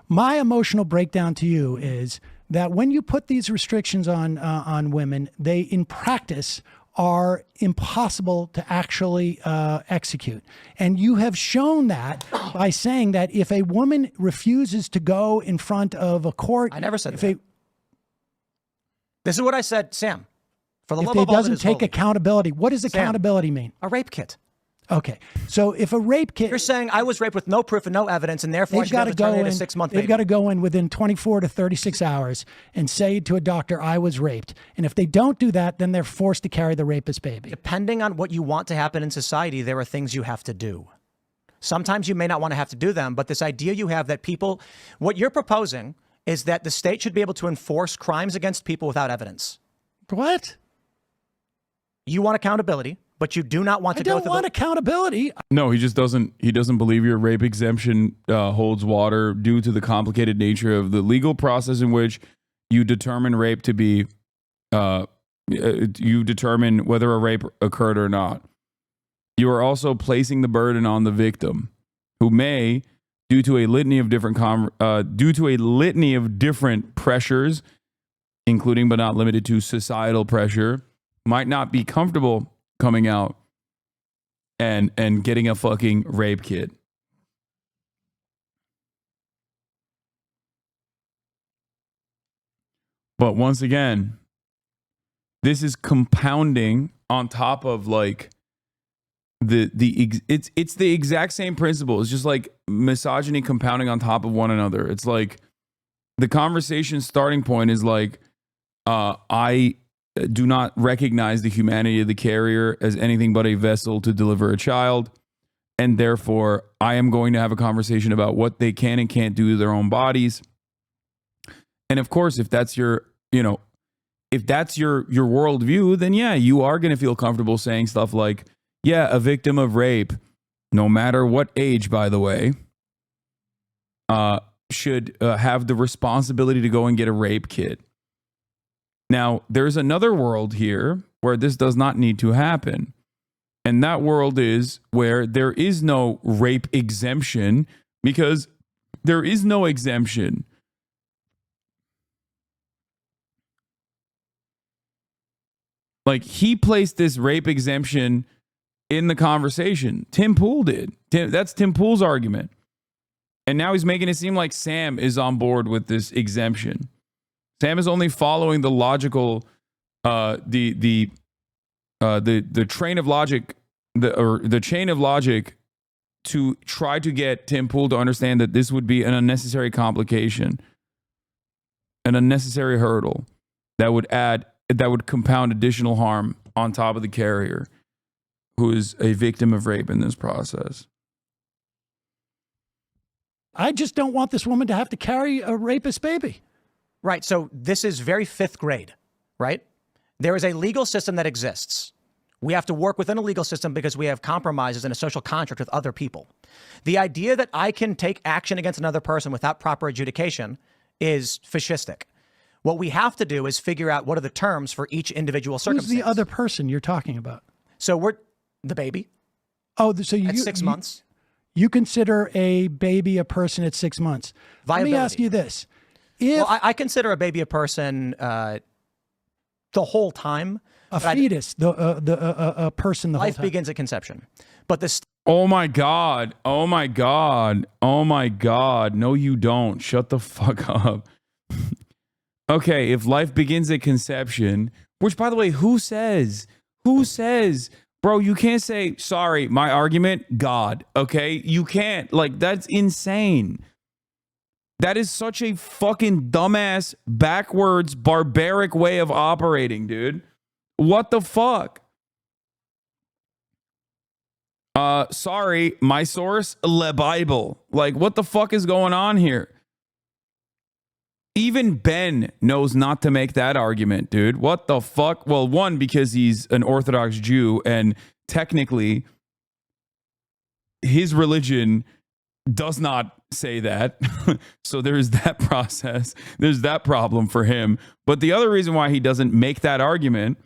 My emotional breakdown to you is that when you put these restrictions on women, they in practice are impossible to actually execute. And you have shown that by saying that if a woman refuses to go in front of a court... I never said that. This is what I said, Sam. For the love of of all that is doesn't take holy. accountability, what does accountability mean? A rape kit. Okay. So if a rape kit... You're saying I was raped with no proof and no evidence, and therefore I should have to terminate a 6-month baby. They've got to go in within 24 to 36 hours and say to a doctor, I was raped. And if they don't do that, then they're forced to carry the rapist baby. Depending on what you want to happen in society, there are things you have to do. Sometimes you may not want to have to do them, but this idea you have that people... What you're proposing is that the state should be able to enforce crimes against people without evidence. What? You want accountability, but you do not want to go through... I don't want accountability. No, he just doesn't. He doesn't believe your rape exemption holds water due to the complicated nature of the legal process in which you determine rape to be. You determine whether a rape occurred or not. You are also placing the burden on the victim, who may, due to a litany of different pressures, including but not limited to societal pressure, might not be comfortable coming out and getting a fucking rape kit. But once again, this is compounding on top of like it's the exact same principle. It's just like misogyny compounding on top of one another. It's like the conversation starting point is like I do not recognize the humanity of the carrier as anything but a vessel to deliver a child. And therefore, I am going to have a conversation about what they can and can't do to their own bodies. And of course, if that's your worldview, then yeah, you are going to feel comfortable saying stuff like, yeah, a victim of rape, no matter what age, by the way, should have the responsibility to go and get a rape kit. Now, there's another world here where this does not need to happen. And that world is where there is no rape exemption because there is no exemption. Like, he placed this rape exemption in the conversation. Tim Pool did. That's Tim Pool's argument. And now he's making it seem like Sam is on board with this exemption. Sam is only following the logical, the train of logic, the chain of logic to try to get Tim Pool to understand that this would be an unnecessary complication, an unnecessary hurdle that would compound additional harm on top of the carrier who is a victim of rape in this process. I just don't want this woman to have to carry a rapist baby. Right. So this is very fifth grade, right? There is a legal system that exists. We have to work within a legal system because we have compromises and a social contract with other people. The idea that I can take action against another person without proper adjudication is fascistic. What we have to do is figure out what are the terms for each individual circumstance. Who's the other person you're talking about? So we're the baby. Oh, so you at 6 months. You consider a baby a person at 6 months. Viability. Let me ask you this. If Well, I consider a baby a person the whole time. a fetus, a person the whole Life time. begins at conception. But the Oh my God. Oh my God. Oh my God. No, you don't. Shut the fuck up. Okay, if life begins at conception, which by the way, who says? Bro, you can't say, sorry, my argument, God. Okay? You can't. Like, that's insane. That is such a fucking dumbass, backwards, barbaric way of operating, dude. What the fuck? Sorry, my source, Le Bible. Like, what the fuck is going on here? Even Ben knows not to make that argument, dude. What the fuck? Well, one, because he's an Orthodox Jew, and technically his religion does not say that. So there's that process. There's that problem for him. But the other reason why he doesn't make that argument,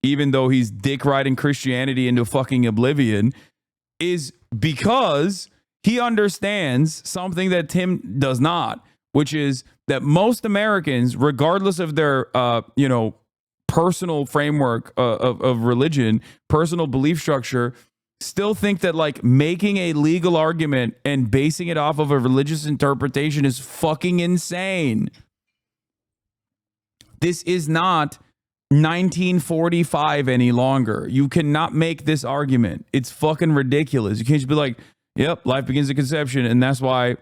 even though he's dick riding Christianity into fucking oblivion, is because he understands something that Tim does not, which is that most Americans, regardless of their, personal framework of religion, personal belief structure, still think that like making a legal argument and basing it off of a religious interpretation is fucking insane. This is not 1945 any longer. You cannot make this argument. It's fucking ridiculous. You can't just be like, yep, life begins at conception, and that's why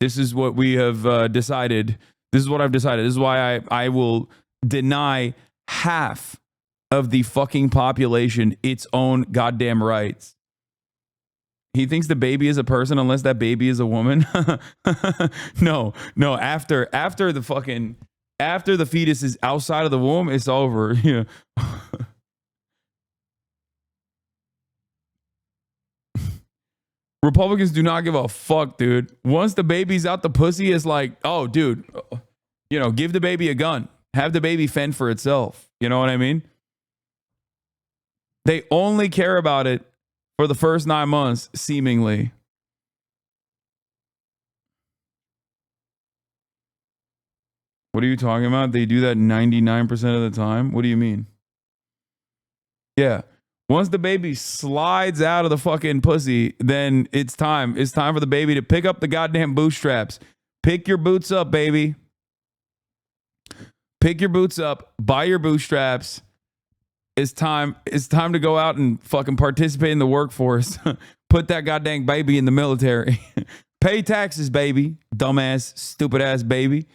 this is what we have decided. This is what I've decided. This is why I will deny half of the fucking population its own goddamn rights. He thinks the baby is a person unless that baby is a woman. No. After the fetus is outside of the womb, it's over. Yeah. Republicans do not give a fuck, dude. Once the baby's out the pussy, it's like, oh, dude, give the baby a gun. Have the baby fend for itself. You know what I mean? They only care about it for the first 9 months, seemingly. What are you talking about? They do that 99% of the time? What do you mean? Yeah. Once the baby slides out of the fucking pussy, then it's time. It's time for the baby to pick up the goddamn bootstraps. Pick your boots up, baby. Pick your boots up. Buy your bootstraps. It's time. It's time to go out and fucking participate in the workforce. Put that goddamn baby in the military. Pay taxes, baby. Dumbass, stupid ass baby.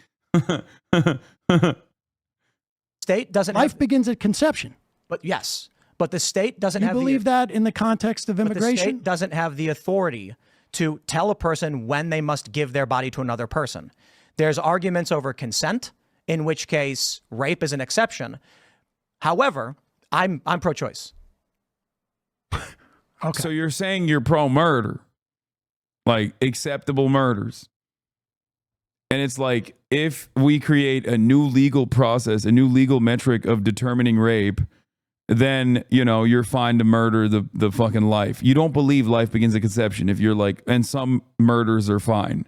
state doesn't Life have, begins at conception. but yes, but the state doesn't You have believe that in the context of but the immigration? state doesn't have the authority to tell a person when they must give their body to another person. There's arguments over consent, in which case rape is an exception. However, I'm pro-choice. Okay. So you're saying you're pro-murder, like acceptable murders. And it's like, if we create a new legal process, a new legal metric of determining rape, then, you're fine to murder the fucking life. You don't believe life begins at conception if you're like, and some murders are fine.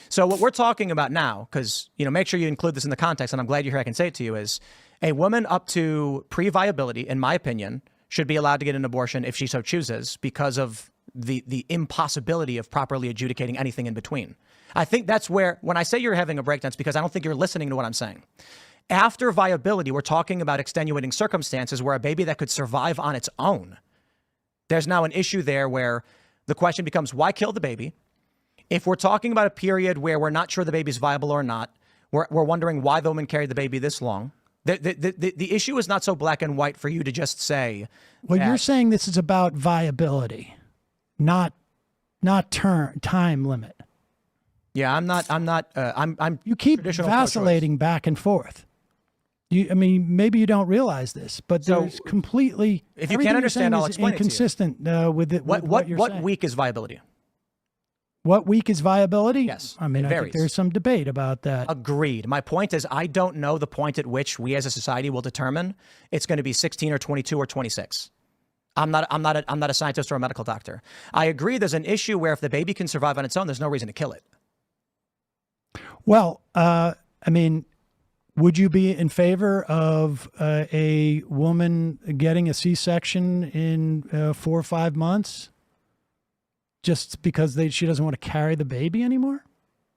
So what we're talking about now, because, make sure you include this in the context, and I'm glad you're here, I can say it to you, is a woman up to pre-viability, in my opinion, should be allowed to get an abortion if she so chooses because of the impossibility of properly adjudicating anything in between. I think that's where, when I say you're having a breakdown, it's because I don't think you're listening to what I'm saying. After viability, we're talking about extenuating circumstances where a baby that could survive on its own. There's now an issue there where the question becomes, why kill the baby? If we're talking about a period where we're not sure the baby's viable or not, we're wondering why the woman carried the baby this long. The issue is not so black and white for you to just say. Well, you're saying this is about viability, not time limit. Yeah, I'm You keep traditional vacillating back and forth. I mean, maybe you don't realize this, but So, there's completely. if you everything can't you're understand, saying I'll is explain it to you. inconsistent with it. What you're saying. week is viability? What week is viability? Yes, I mean, it I varies. think there's some debate about that. Agreed. My point is, I don't know the point at which we as a society will determine it's going to be 16 or 22 or 26. I'm not a scientist or a medical doctor. I agree. There's an issue where if the baby can survive on its own, there's no reason to kill it. Well, I mean, would you be in favor of a woman getting a C-section in 4 or 5 months just because she doesn't want to carry the baby anymore?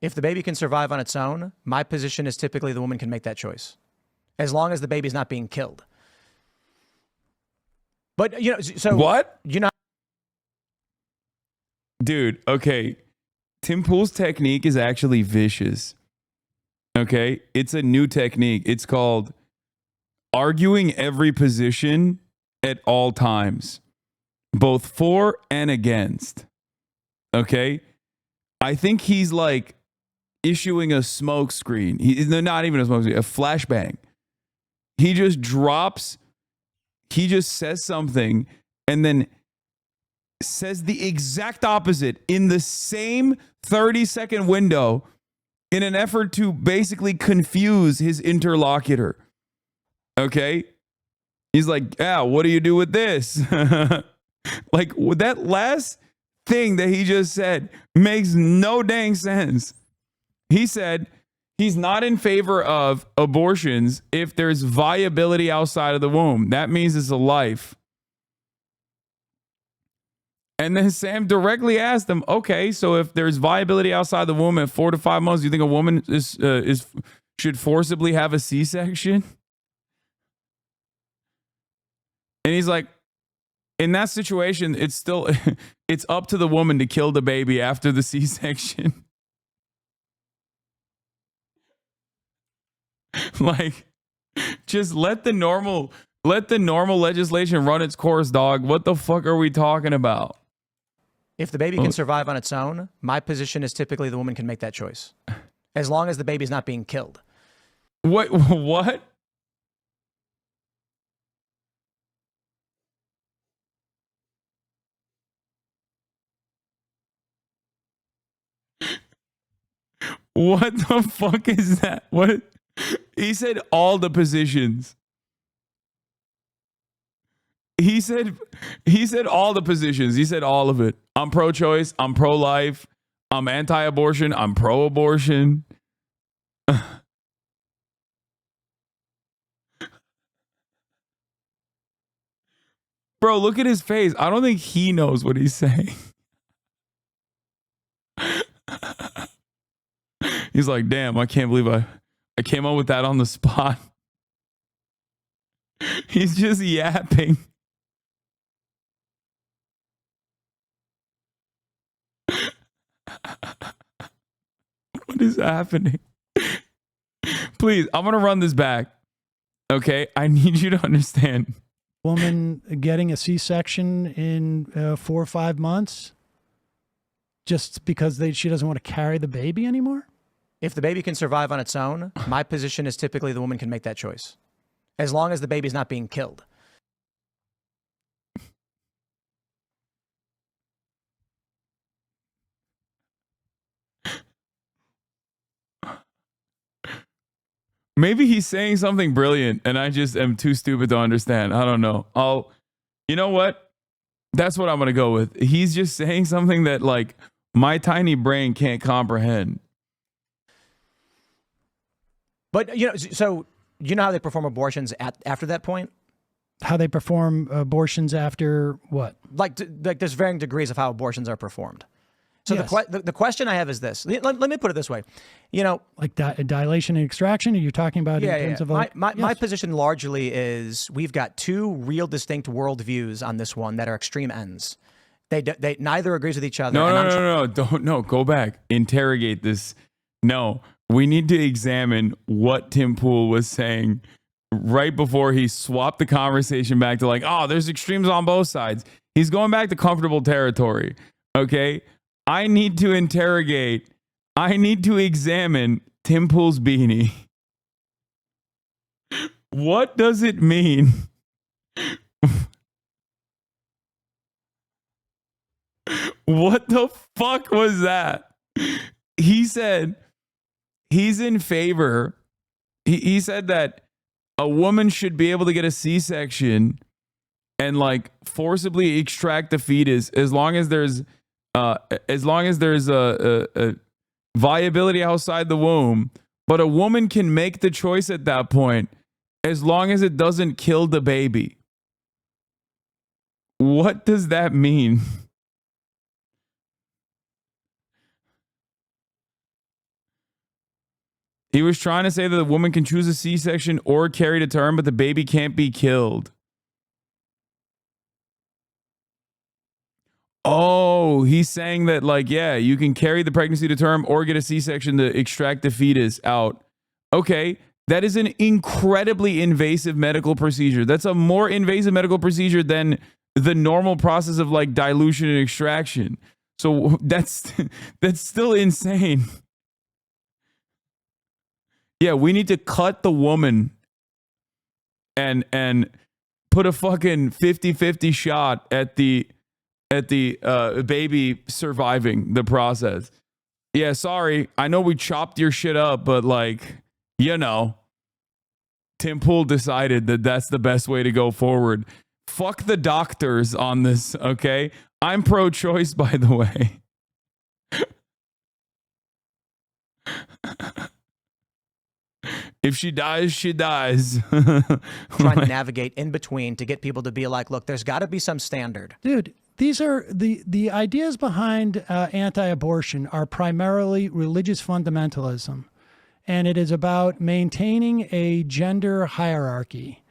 If the baby can survive on its own, my position is typically the woman can make that choice, as long as the baby's not being killed. But so What? Dude, okay. Tim Pool's technique is actually vicious. Okay? It's a new technique. It's called arguing every position at all times, both for and against. Okay? I think he's like issuing a smoke screen. Not even a smoke screen, a flashbang. He just says something and then says the exact opposite in the same 30-second window in an effort to basically confuse his interlocutor. Okay? He's like, yeah, what do you do with this? Like, that last thing that he just said makes no dang sense. He said he's not in favor of abortions if there's viability outside of the womb. That means it's a life. And then Sam directly asked him, okay, so if there's viability outside the womb at 4 to 5 months, do you think a woman should forcibly have a C-section? And he's like, in that situation, it's still, it's up to the woman to kill the baby after the C-section. Like, just let the normal legislation run its course, dog. What the fuck are we talking about? If the baby can survive on its own, my position is typically the woman can make that choice, as long as the baby's not being killed. What? What the fuck is that? What? He said all the positions. He said all the positions. He said all of it. I'm pro-choice. I'm pro-life. I'm anti-abortion. I'm pro-abortion. Bro, look at his face. I don't think he knows what he's saying. He's like, damn, I can't believe I came up with that on the spot. He's just yapping. What is happening? Please, I'm going to run this back. Okay? I need you to understand. Woman getting a C-section in 4 or 5 months just because she doesn't want to carry the baby anymore? If the baby can survive on its own, my position is typically the woman can make that choice, as long as the baby's not being killed. Maybe he's saying something brilliant and I just am too stupid to understand. I don't know. You know what? That's what I'm going to go with. He's just saying something that like my tiny brain can't comprehend. But, so you know how they perform abortions after that point? How they perform abortions after what? Like there's varying degrees of how abortions are performed. So Yes. the question I have is this. Let me put it this way. You know, Like dilation and extraction? Are you talking about in terms of like, my position largely is we've got two real distinct worldviews on this one that are extreme ends. They neither agrees with each other. No. Don't go back. Interrogate this. No, we need to examine what Tim Pool was saying right before he swapped the conversation back to like, oh, there's extremes on both sides. He's going back to comfortable territory. Okay. I need to examine Tim Pool's beanie. What does it mean? What the fuck was that? He said he's in favor. He said that a woman should be able to get a C-section and like forcibly extract the fetus as long as there's a viability outside the womb. But a woman can make the choice at that point as long as it doesn't kill the baby. What does that mean? He was trying to say that the woman can choose a C-section or carry to term, but the baby can't be killed. Oh, he's saying that, like, yeah, you can carry the pregnancy to term or get a C-section to extract the fetus out. Okay, that is an incredibly invasive medical procedure. That's a more invasive medical procedure than the normal process of like dilution and extraction. So that's still insane. Yeah, we need to cut the woman and put a fucking 50-50 shot at the baby surviving the process. Yeah, sorry. I know we chopped your shit up, but like, you know, Tim Pool decided that that's the best way to go forward. Fuck the doctors on this, okay? I'm pro-choice, by the way. If she dies, she dies. trying to navigate in between to get people to be like, look, there's got to be some standard. dude, these are the ideas behind anti-abortion are primarily religious fundamentalism, and it is about maintaining a gender hierarchy.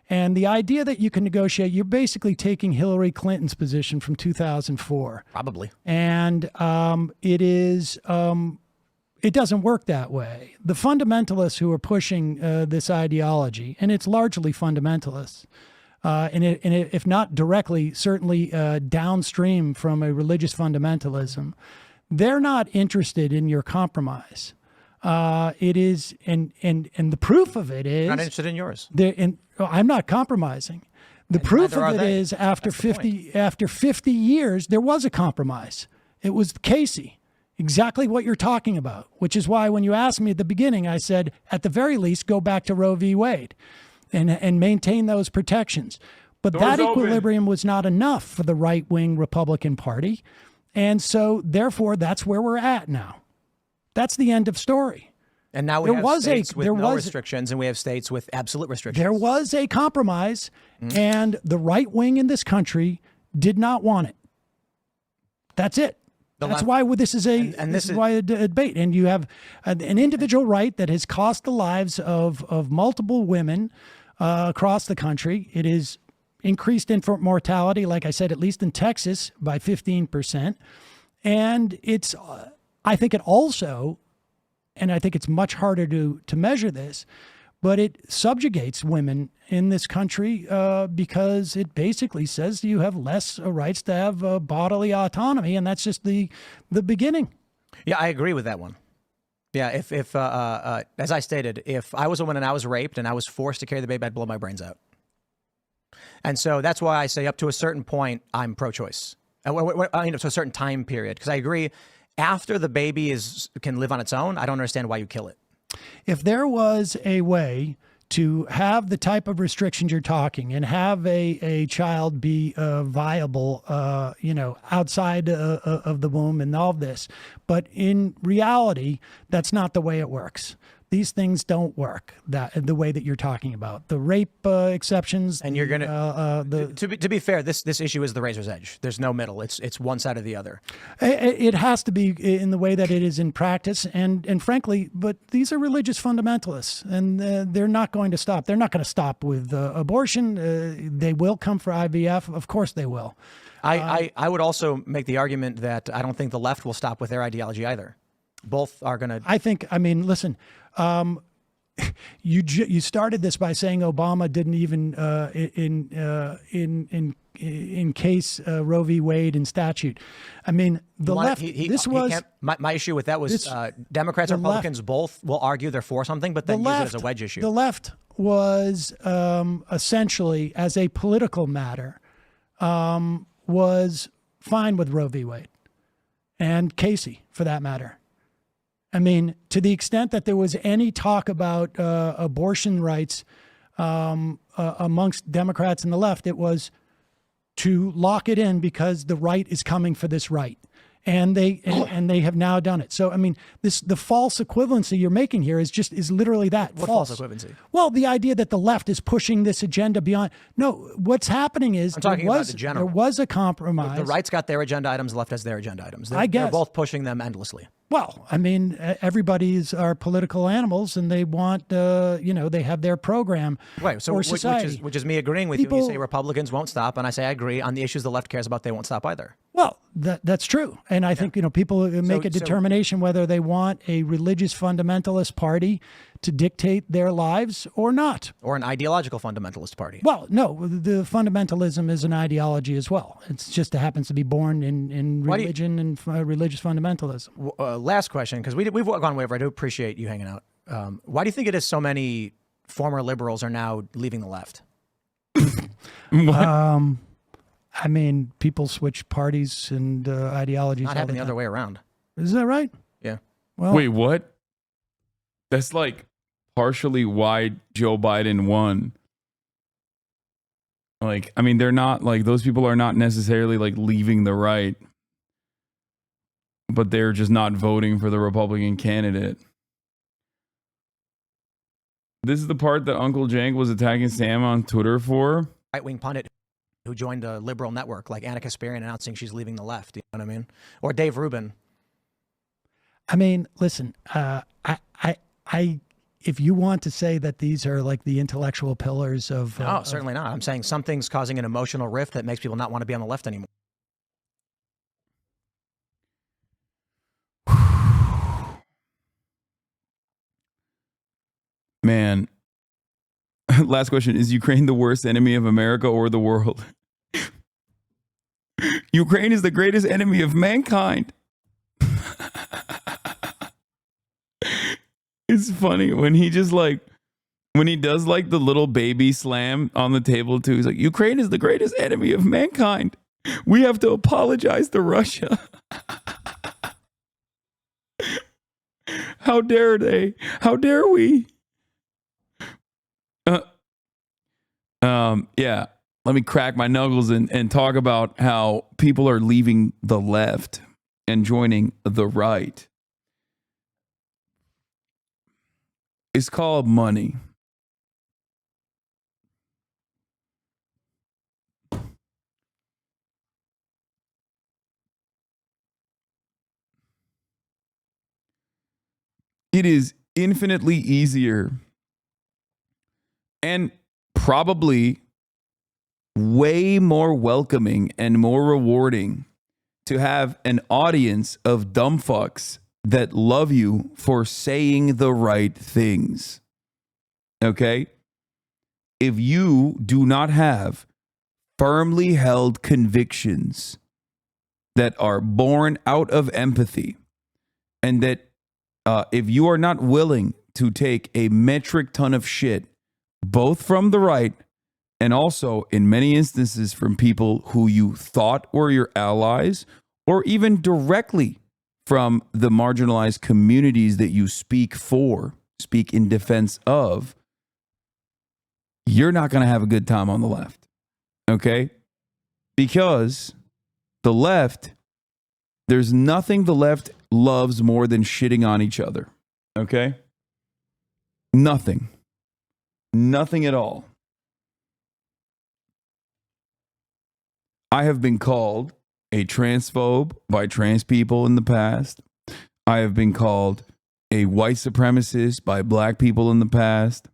And the idea that you can negotiate, you're basically taking Hillary Clinton's position from 2004. Probably. And it doesn't work that way. The fundamentalists who are pushing this ideology, and it's largely fundamentalists, and if not directly, certainly downstream from a religious fundamentalism, they're not interested in your compromise. It is, and the proof of it is Not interested in yours. I'm not compromising. The proof of it is after 50 years, there was a compromise. It was Casey. Exactly what you're talking about, which is why when you asked me at the beginning, I said, at the very least, go back to Roe v. Wade and maintain those protections. But that equilibrium was not enough for the right-wing Republican Party. And so, therefore, that's where we're at now. That's the end of story. And now we have states with no restrictions, and we have states with absolute restrictions. There was a compromise, and the right wing in this country did not want it. That's it. That's why this is why a debate. And you have an individual right that has cost the lives of multiple women across the country. It is increased infant mortality, like I said, at least in Texas, by 15%. And it's, I think it also, and I think it's much harder to measure this, but it subjugates women in this country because it basically says you have less rights to have bodily autonomy, and that's just the beginning. Yeah, I agree with that one. Yeah, if as I stated, if I was a woman and I was raped and I was forced to carry the baby, I'd blow my brains out. And so that's why I say up to a certain point, I'm pro-choice. To a certain time period, because I agree, after the baby can live on its own, I don't understand why you kill it. If there was a way to have the type of restrictions you're talking and have a child be viable, outside of the womb and all of this, but in reality, that's not the way it works. these things don't work the way that you're talking about. The rape exceptions, And you're gonna to be fair, this issue is the razor's edge. There's no middle. It's one side or the other. It has to be in the way that it is in practice, and frankly, but these are religious fundamentalists, and they're not going to stop. They're not going to stop with abortion. They will come for IVF, of course they will. I would also make the argument that I don't think the left will stop with their ideology either. Both are going to. I mean, listen. You started this by saying Obama didn't even in case Roe v. Wade in statute. I mean, the left. My issue with that was Democrats and Republicans both will argue they're for something, but then use it as a wedge issue. The left was essentially, as a political matter, was fine with Roe v. Wade and Casey, for that matter. I mean, to the extent that there was any talk about abortion rights amongst Democrats and the left, it was to lock it in because the right is coming for this right. And they have now done it. So I mean, the false equivalency you're making here is literally that. What false equivalency? Well, the idea that the left is pushing this agenda beyond. No, what's happening is I'm talking about the general. There was a compromise. The right's got their agenda items, the left has their agenda items. They're both pushing them endlessly. Well, I mean, everybody's are political animals, and they want, they have their program for society. Which is me agreeing with you. You say Republicans won't stop, and I say I agree. On the issues the left cares about, they won't stop either. Well, that's true. And I think, people make a determination whether they want a religious fundamentalist party to dictate their lives or not. Or an ideological fundamentalist party. Well, no, the fundamentalism is an ideology as well. It's just it happens to be born in religion and religious fundamentalism. Last question, because we've gone way over. I do appreciate you hanging out. Why do you think it is so many former liberals are now leaving the left? I mean, people switch parties and ideologies. Not happening the other way around. Is that right? Yeah. Well, wait, what? That's like partially why Joe Biden won. Like, I mean, they're not like those people are not necessarily like leaving the right, but they're just not voting for the Republican candidate. This is the part that Uncle Jank was attacking Sam on Twitter for. Right-wing pundit who joined a liberal network like Anna Kasparian announcing she's leaving the left. You know what I mean? Or Dave Rubin. I mean, listen, if you want to say that these are like the intellectual pillars of... No, certainly not. I'm saying something's causing an emotional rift that makes people not want to be on the left anymore. Man. Last question. Is Ukraine the worst enemy of America or the world? Ukraine is the greatest enemy of mankind. It's funny when he just like, when he does like the little baby slam on the table too. He's like, Ukraine is the greatest enemy of mankind. We have to apologize to Russia. How dare they? How dare we? Yeah. Let me crack my knuckles and talk about how people are leaving the left and joining the right. It's called money. It is infinitely easier and probably way more welcoming and more rewarding to have an audience of dumb fucks that love you for saying the right things. Okay? If you do not have firmly held convictions that are born out of empathy, and that if you are not willing to take a metric ton of shit, both from the right and also in many instances from people who you thought were your allies, or even directly from the marginalized communities that you speak in defense of, you're not going to have a good time on the left. Okay? Because the left, there's nothing the left loves more than shitting on each other. Okay? Nothing. Nothing at all. I have been called a transphobe by trans people in the past. I have been called a white supremacist by black people in the past.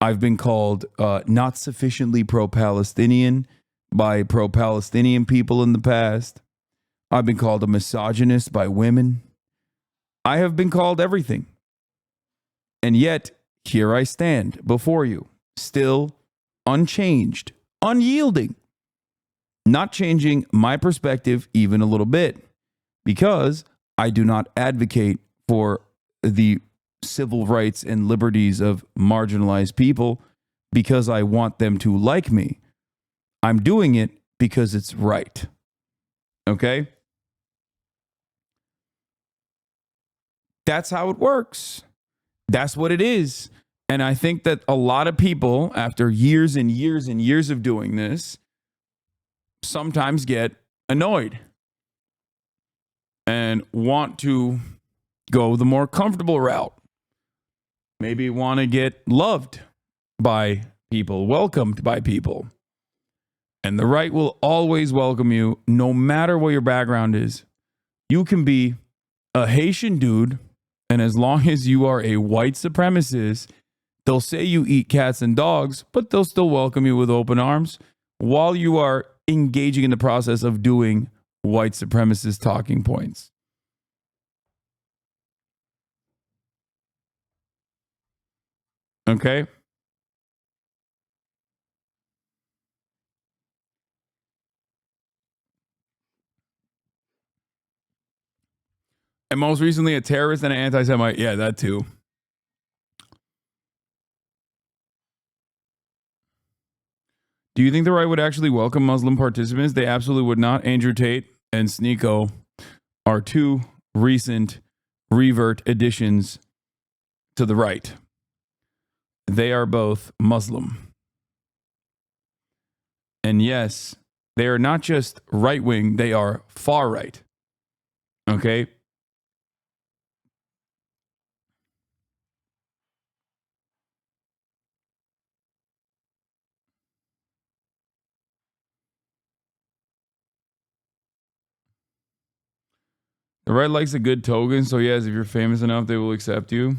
I've been called not sufficiently pro-Palestinian by pro-Palestinian people in the past. I've been called a misogynist by women. I have been called everything. And yet, here I stand before you, still unchanged, unyielding, not changing my perspective even a little bit, because I do not advocate for the civil rights and liberties of marginalized people because I want them to like me. I'm doing it because it's right. Okay? That's how it works. That's what it is. And I think that a lot of people, after years and years and years of doing this, sometimes get annoyed and want to go the more comfortable route. Maybe want to get loved by people, welcomed by people. And the right will always welcome you, no matter what your background is. You can be a Haitian dude, and as long as you are a white supremacist, they'll say you eat cats and dogs, but they'll still welcome you with open arms while you are engaging in the process of doing white supremacist talking points. Okay? And most recently, a terrorist and an anti-Semite. Yeah, that too. Do you think the right would actually welcome Muslim participants? They absolutely would not. Andrew Tate and Sneeko are two recent revert additions to the right. They are both Muslim. And yes, they are not just right-wing, they are far-right. Okay? The right likes a good token, so yes, if you're famous enough, they will accept you.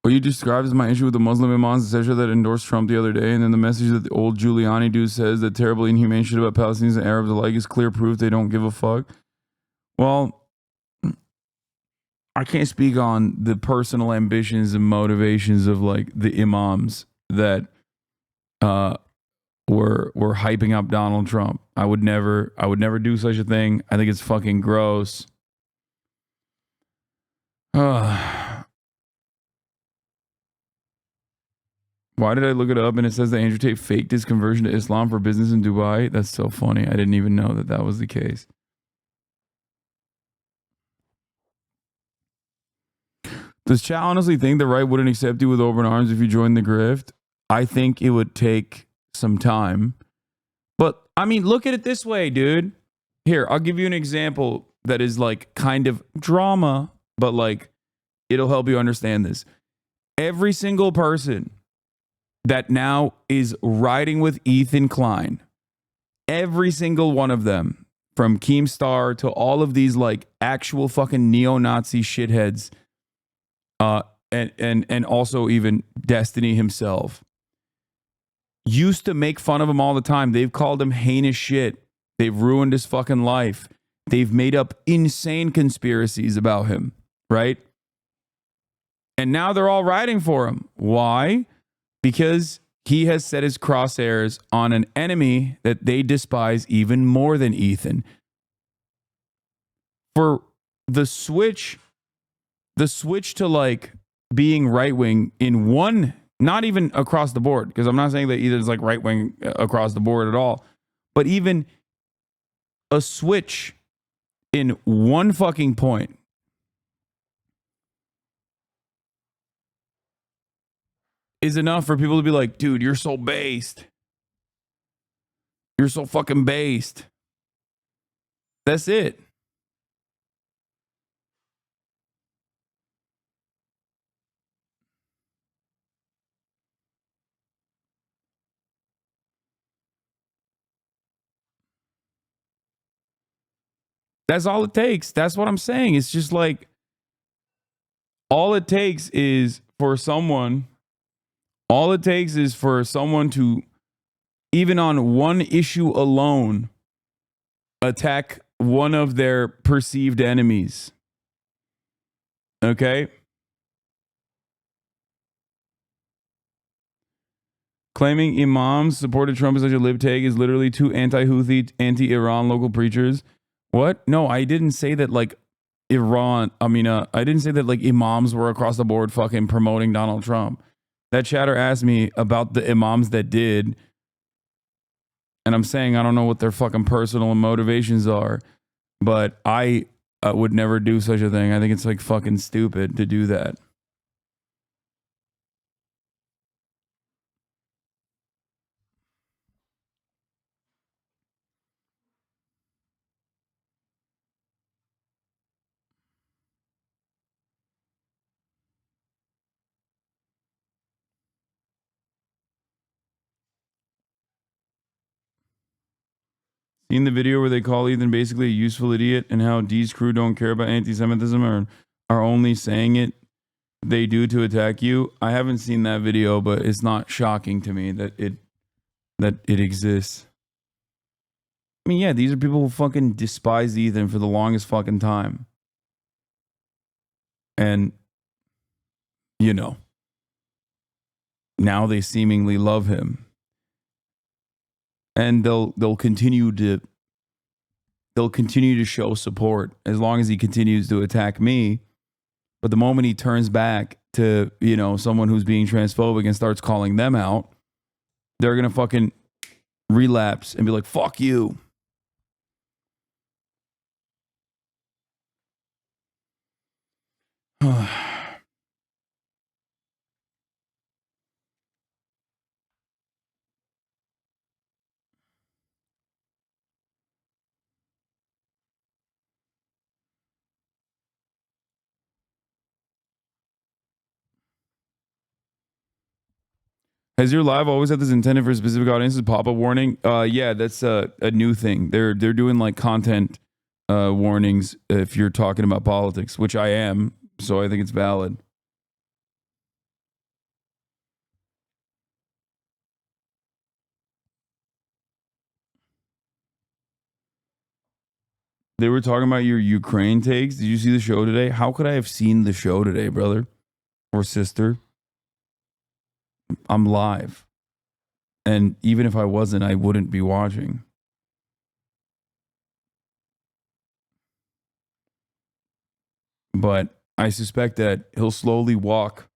What you described is my issue with the Muslim imams, etc., that endorsed Trump the other day, and then the message that the old Giuliani dude says that terribly inhumane shit about Palestinians and Arabs alike is clear proof they don't give a fuck. Well, I can't speak on the personal ambitions and motivations of like the imams that were hyping up Donald Trump. I would never do such a thing. I think it's fucking gross. Why did I look it up and it says that Andrew Tate faked his conversion to Islam for business in Dubai? That's so funny. I didn't even know that that was the case. Does Chow honestly think the right wouldn't accept you with open arms if you joined the grift? I think it would take some time. But, I mean, look at it this way, dude. Here, I'll give you an example that is like kind of drama, but like it'll help you understand this. Every single person that now is riding with Ethan Klein, every single one of them, from Keemstar to all of these like actual fucking neo-Nazi shitheads, and also even Destiny himself, used to make fun of him all the time. They've called him heinous shit. They've ruined his fucking life. They've made up insane conspiracies about him, right? And now they're all riding for him. Why? Because he has set his crosshairs on an enemy that they despise even more than Ethan. For the switch to like being right wing in one, not even across the board, because I'm not saying that Ethan's like right wing across the board at all, but even a switch in one fucking point is enough for people to be like, dude, you're so based. You're so fucking based. That's it. That's all it takes. That's what I'm saying. It's just like all it takes is for someone to, even on one issue alone, attack one of their perceived enemies. Okay? Claiming imams supported Trump as such a libtag is literally two anti-Houthi, anti-Iran local preachers. What? No, I didn't say that like I didn't say that like imams were across the board fucking promoting Donald Trump. That chatter asked me about the imams that did. And I'm saying I don't know what their fucking personal motivations are, but I would never do such a thing. I think it's like fucking stupid to do that. Seen the video where they call Ethan basically a useful idiot and how D's crew don't care about anti-Semitism or are only saying it they do to attack you? I haven't seen that video, but it's not shocking to me that it exists. I mean, yeah, these are people who fucking despised Ethan for the longest fucking time. And, you know, now they seemingly love him. And they'll continue to show support as long as he continues to attack me. But the moment he turns back to, you know, someone who's being transphobic and starts calling them out, they're gonna fucking relapse and be like, fuck you. Has your live always had this intended for specific audiences? Pop-up warning? Yeah, that's a new thing. They're doing like content warnings if you're talking about politics, which I am, so I think it's valid. They were talking about your Ukraine takes. Did you see the show today? How could I have seen the show today, brother or sister? I'm live. And even if I wasn't, I wouldn't be watching. But I suspect that he'll slowly walk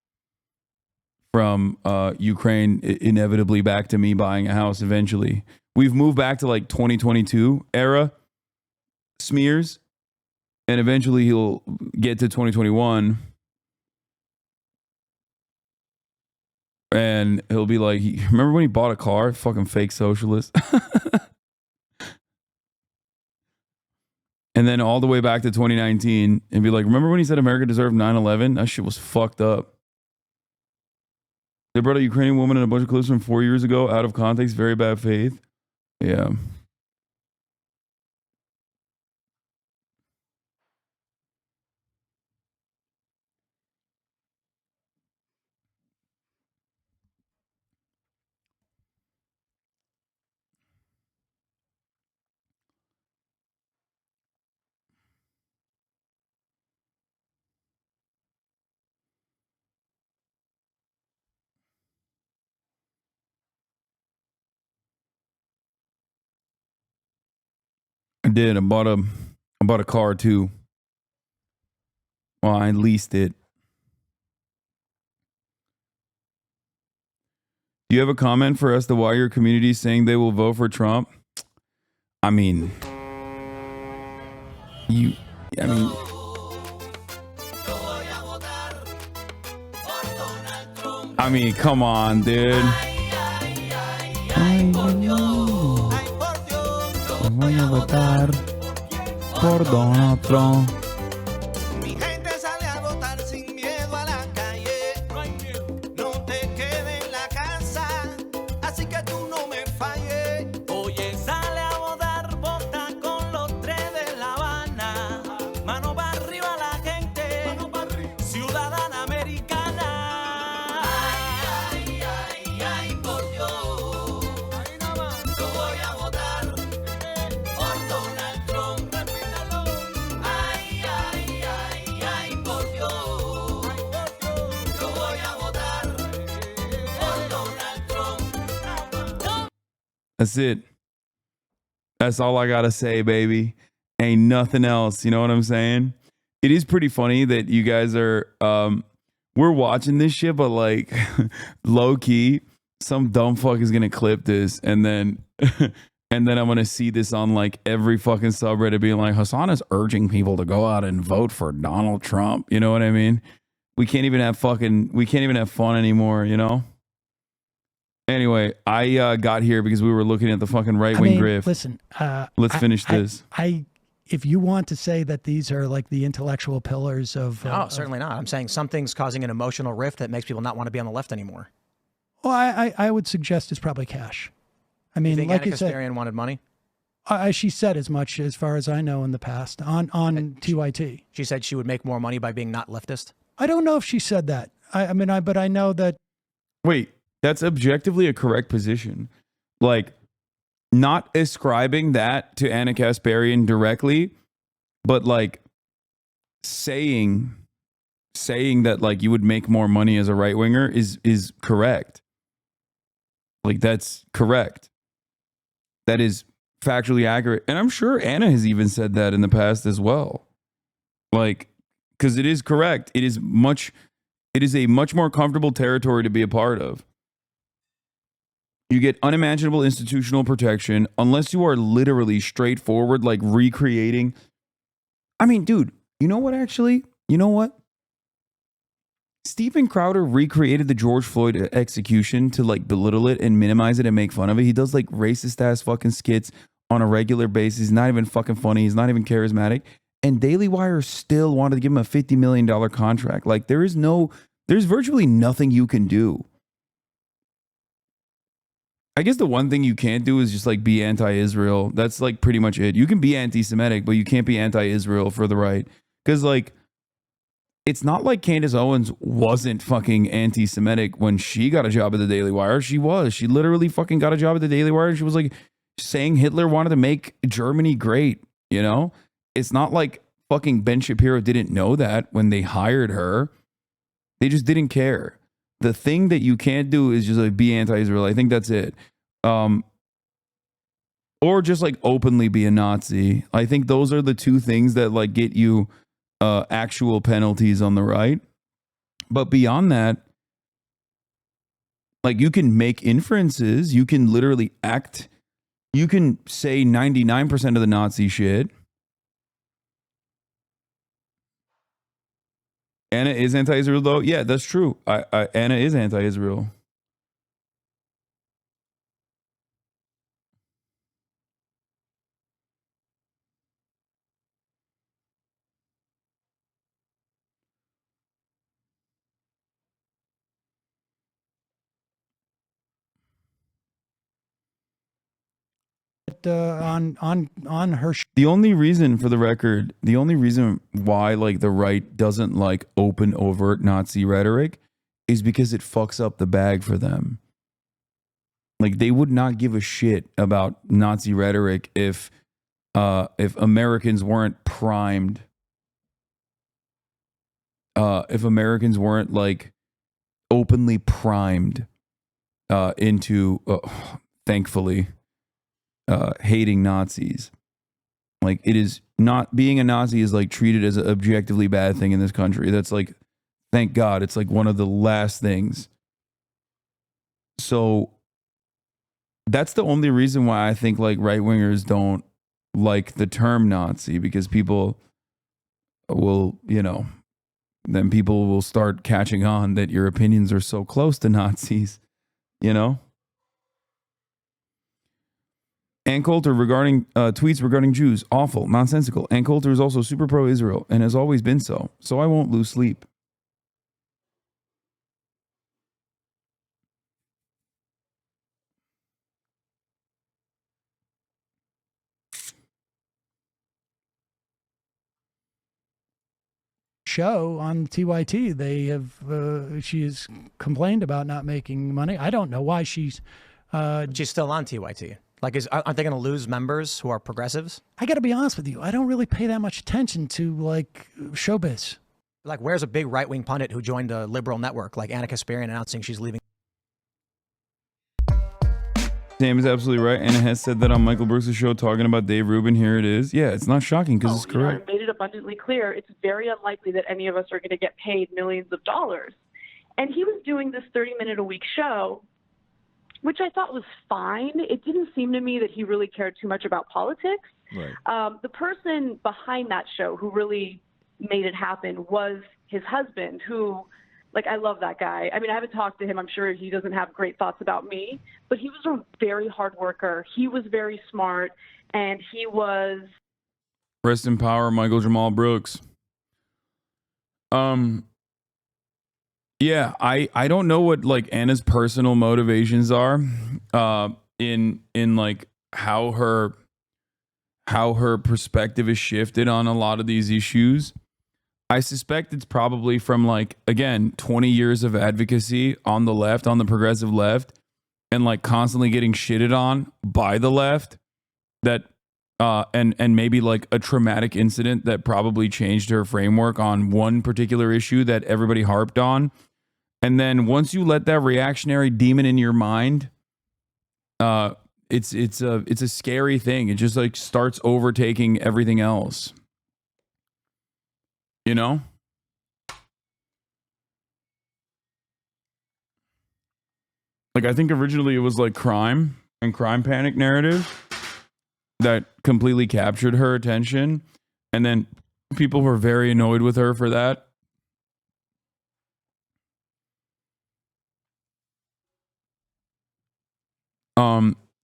from Ukraine inevitably back to me buying a house eventually. We've moved back to like 2022 era smears, and eventually he'll get to 2021 and he'll be like, remember when he bought a car? Fucking fake socialist. And then all the way back to 2019 and be like, remember when he said America deserved 9/11? That shit was fucked up. They brought a Ukrainian woman in a bunch of clips from 4 years ago out of context, very bad faith. Yeah. I did. I bought a car too. Well, I leased it. Do you have a comment for us to why your community is saying they will vote for Trump? I mean, come on, dude. Voy a votar por Donald Trump. Mi gente sale a votar sin miedo a la calle. No hay miedo. No te quedes en la casa, así que tú no me falles. Oye, sale a votar, vota con los tres de La Habana. Mano para arriba la gente, ciudadana americana. Ay, ay, ay, por Dios. Yo voy a votar por Donald Trump. Ay, ay, ay, ay, por Dios. Yo voy a votar por Donald Trump. That's it. That's all I gotta say, baby. Ain't nothing else. You know what I'm saying? It is pretty funny that you guys are we're watching this shit, but like low key, some dumb fuck is gonna clip this and then and then I'm gonna see this on like every fucking subreddit being like, Hasan is urging people to go out and vote for Donald Trump. You know what I mean? We can't even have fun anymore, you know? Anyway, I got here because we were looking at the fucking right wing grift. Listen, Let's finish this. If you want to say that these are like the intellectual pillars of, No, certainly not. I'm saying something's causing an emotional rift that makes people not want to be on the left anymore. well, I would suggest it's probably cash. I You mean, think like Anna you said, Kasparian wanted money? she said as much as far as I know in the past on TYT. She said she would make more money by being not leftist. I don't know if she said that. But I know that. Wait, that's objectively a correct position. Like, not ascribing that to Anna Kasparian directly, but like saying that like you would make more money as a right winger is correct. Like, that's correct. That is factually accurate. And I'm sure Anna has even said that in the past as well. Like, because it is correct. It is a much more comfortable territory to be a part of. You get unimaginable institutional protection unless you are literally straightforward, like recreating. I mean, dude, you know what, actually? You know what? Steven Crowder recreated the George Floyd execution to like belittle it and minimize it and make fun of it. He does like racist ass fucking skits on a regular basis. He's not even fucking funny. He's not even charismatic. And Daily Wire still wanted to give him a $50 million contract. Like, there's virtually nothing you can do. I guess the one thing you can't do is just like be anti-Israel. That's like pretty much it. You can be anti-Semitic, but you can't be anti-Israel for the right. Because like, it's not like Candace Owens wasn't fucking anti-Semitic when she got a job at the Daily Wire. She was. She literally fucking got a job at the Daily Wire. She was like saying Hitler wanted to make Germany great, you know? It's not like fucking Ben Shapiro didn't know that when they hired her. They just didn't care. The thing that you can't do is just like be anti-Israel. I think that's it. Or just like openly be a Nazi. I think those are the two things that like get you actual penalties on the right. But beyond that, like, you can make inferences. You can literally act. You can say 99% of the Nazi shit. Anna is anti-Israel, though. Yeah, that's true. Anna is anti-Israel. On her The only reason, for the record, the only reason why like the right doesn't like open overt Nazi rhetoric is because it fucks up the bag for them. Like, they would not give a shit about Nazi rhetoric if Americans weren't primed. If Americans weren't like openly primed into, thankfully, hating Nazis. Like, it is not, being a Nazi is like treated as an objectively bad thing in this country. That's like, thank God, it's like one of the last things. So that's the only reason why I think like right wingers don't like the term Nazi, because people will, you know, then people will start catching on that your opinions are so close to Nazis, you know? Ann Coulter regarding tweets regarding Jews, awful, nonsensical. Ann Coulter is also super pro-Israel and has always been so. So I won't lose sleep. Show on TYT, they have she has complained about not making money. I don't know why she's still on TYT. Like, aren't they going to lose members who are progressives? I got to be honest with you, I don't really pay that much attention to like showbiz. Like, where's a big right-wing pundit who joined a liberal network, like Anna Kasparian announcing she's leaving? Sam is absolutely right. Anna has said that on Michael Brooks' show talking about Dave Rubin. Here it is. Yeah, it's not shocking because it's correct. I made it abundantly clear it's very unlikely that any of us are going to get paid millions of dollars. And he was doing this 30-minute-a-week show, which I thought was fine. It didn't seem to me that he really cared too much about politics. Right. The person behind that show who really made it happen was his husband, who, like, I love that guy. I mean, I haven't talked to him. I'm sure he doesn't have great thoughts about me, but he was a very hard worker. He was very smart, and he was... Rest in power, Michael Jamal Brooks. Yeah, I don't know what like Anna's personal motivations are in like how her perspective is shifted on a lot of these issues. I suspect it's probably from like, again, 20 years of advocacy on the left, on the progressive left, and like constantly getting shitted on by the left, that and maybe like a traumatic incident that probably changed her framework on one particular issue that everybody harped on. And then once you let that reactionary demon in your mind, it's a scary thing. It just like starts overtaking everything else. You know? Like, I think originally it was like crime and crime panic narrative that completely captured her attention. And then people were very annoyed with her for that.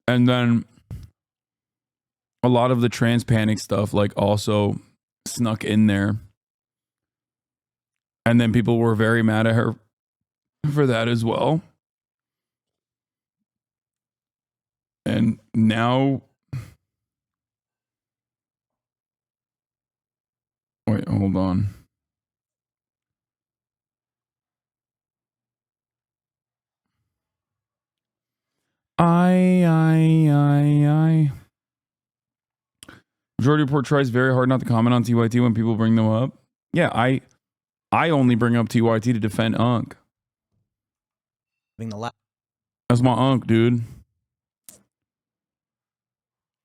And then a lot of the trans panic stuff like also snuck in there. And then people were very mad at her for that as well. And now, wait, hold on. Majority Report tries very hard not to comment on TYT when people bring them up. Yeah, I only bring up TYT to defend Unc. That's my Unc, dude.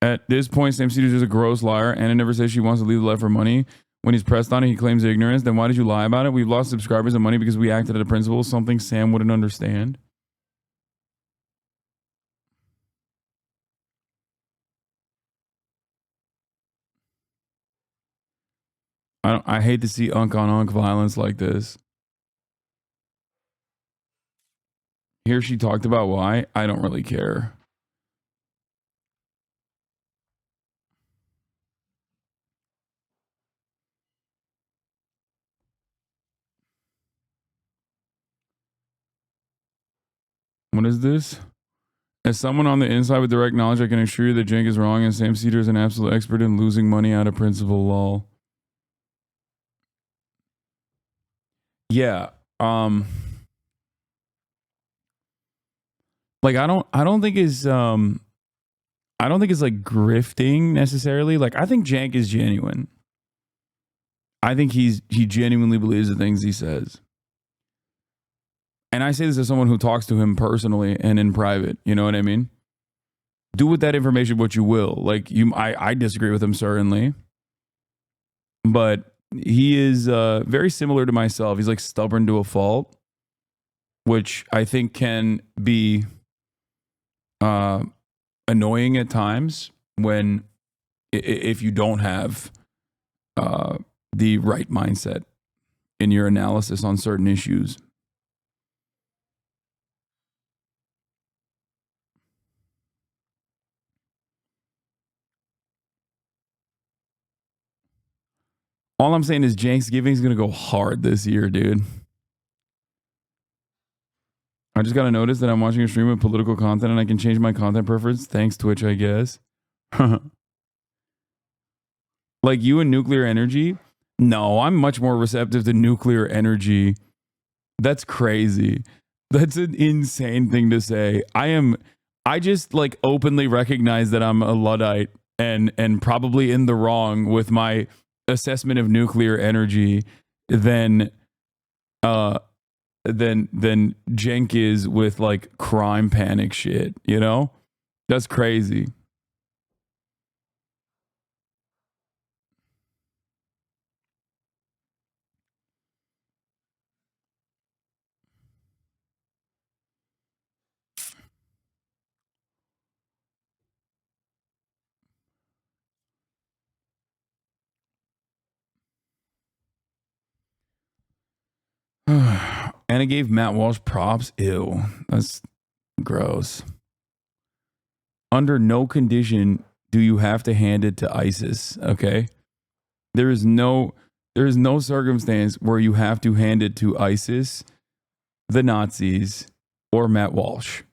At this point, Sam Cedars is a gross liar. Anna never says she wants to leave the left for money. When he's pressed on it, he claims ignorance. Then why did you lie about it? We've lost subscribers and money because we acted at a principle, something Sam wouldn't understand. I hate to see Unc on Unc violence like this. Here she talked about why. I don't really care. What is this? As someone on the inside with direct knowledge, I can assure you that Cenk is wrong and Sam Cedar is an absolute expert in losing money out of principle, lol. Yeah. Like I don't think it's like grifting necessarily. Like I think Cenk is genuine. I think he genuinely believes the things he says. And I say this as someone who talks to him personally and in private. You know what I mean? Do with that information what you will. Like I disagree with him certainly, but he is very similar to myself. He's like stubborn to a fault, which I think can be annoying at times when if you don't have the right mindset in your analysis on certain issues. All I'm saying is Thanksgiving's going to go hard this year, dude. I just got to notice that I'm watching a stream of political content and I can change my content preference. Thanks, Twitch, I guess. Like you and nuclear energy? No, I'm much more receptive to nuclear energy. That's crazy. That's an insane thing to say. I just like openly recognize that I'm a Luddite and probably in the wrong with my assessment of nuclear energy than Jenk is with like crime panic shit, you know? That's crazy. Anna gave Matt Walsh props. Ew, that's gross. Under no condition do you have to hand it to ISIS. Okay, there is no circumstance where you have to hand it to ISIS, the Nazis, or Matt Walsh.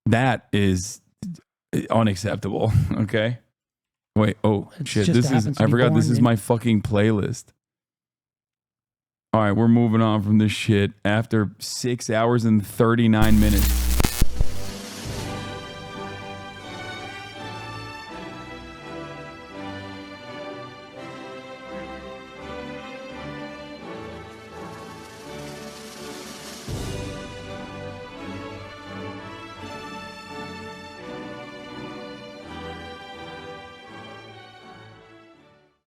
That is unacceptable. Okay. Wait. Oh shit. This is. I forgot. This is my fucking playlist. All right, we're moving on from this shit after 6 hours and 39 minutes.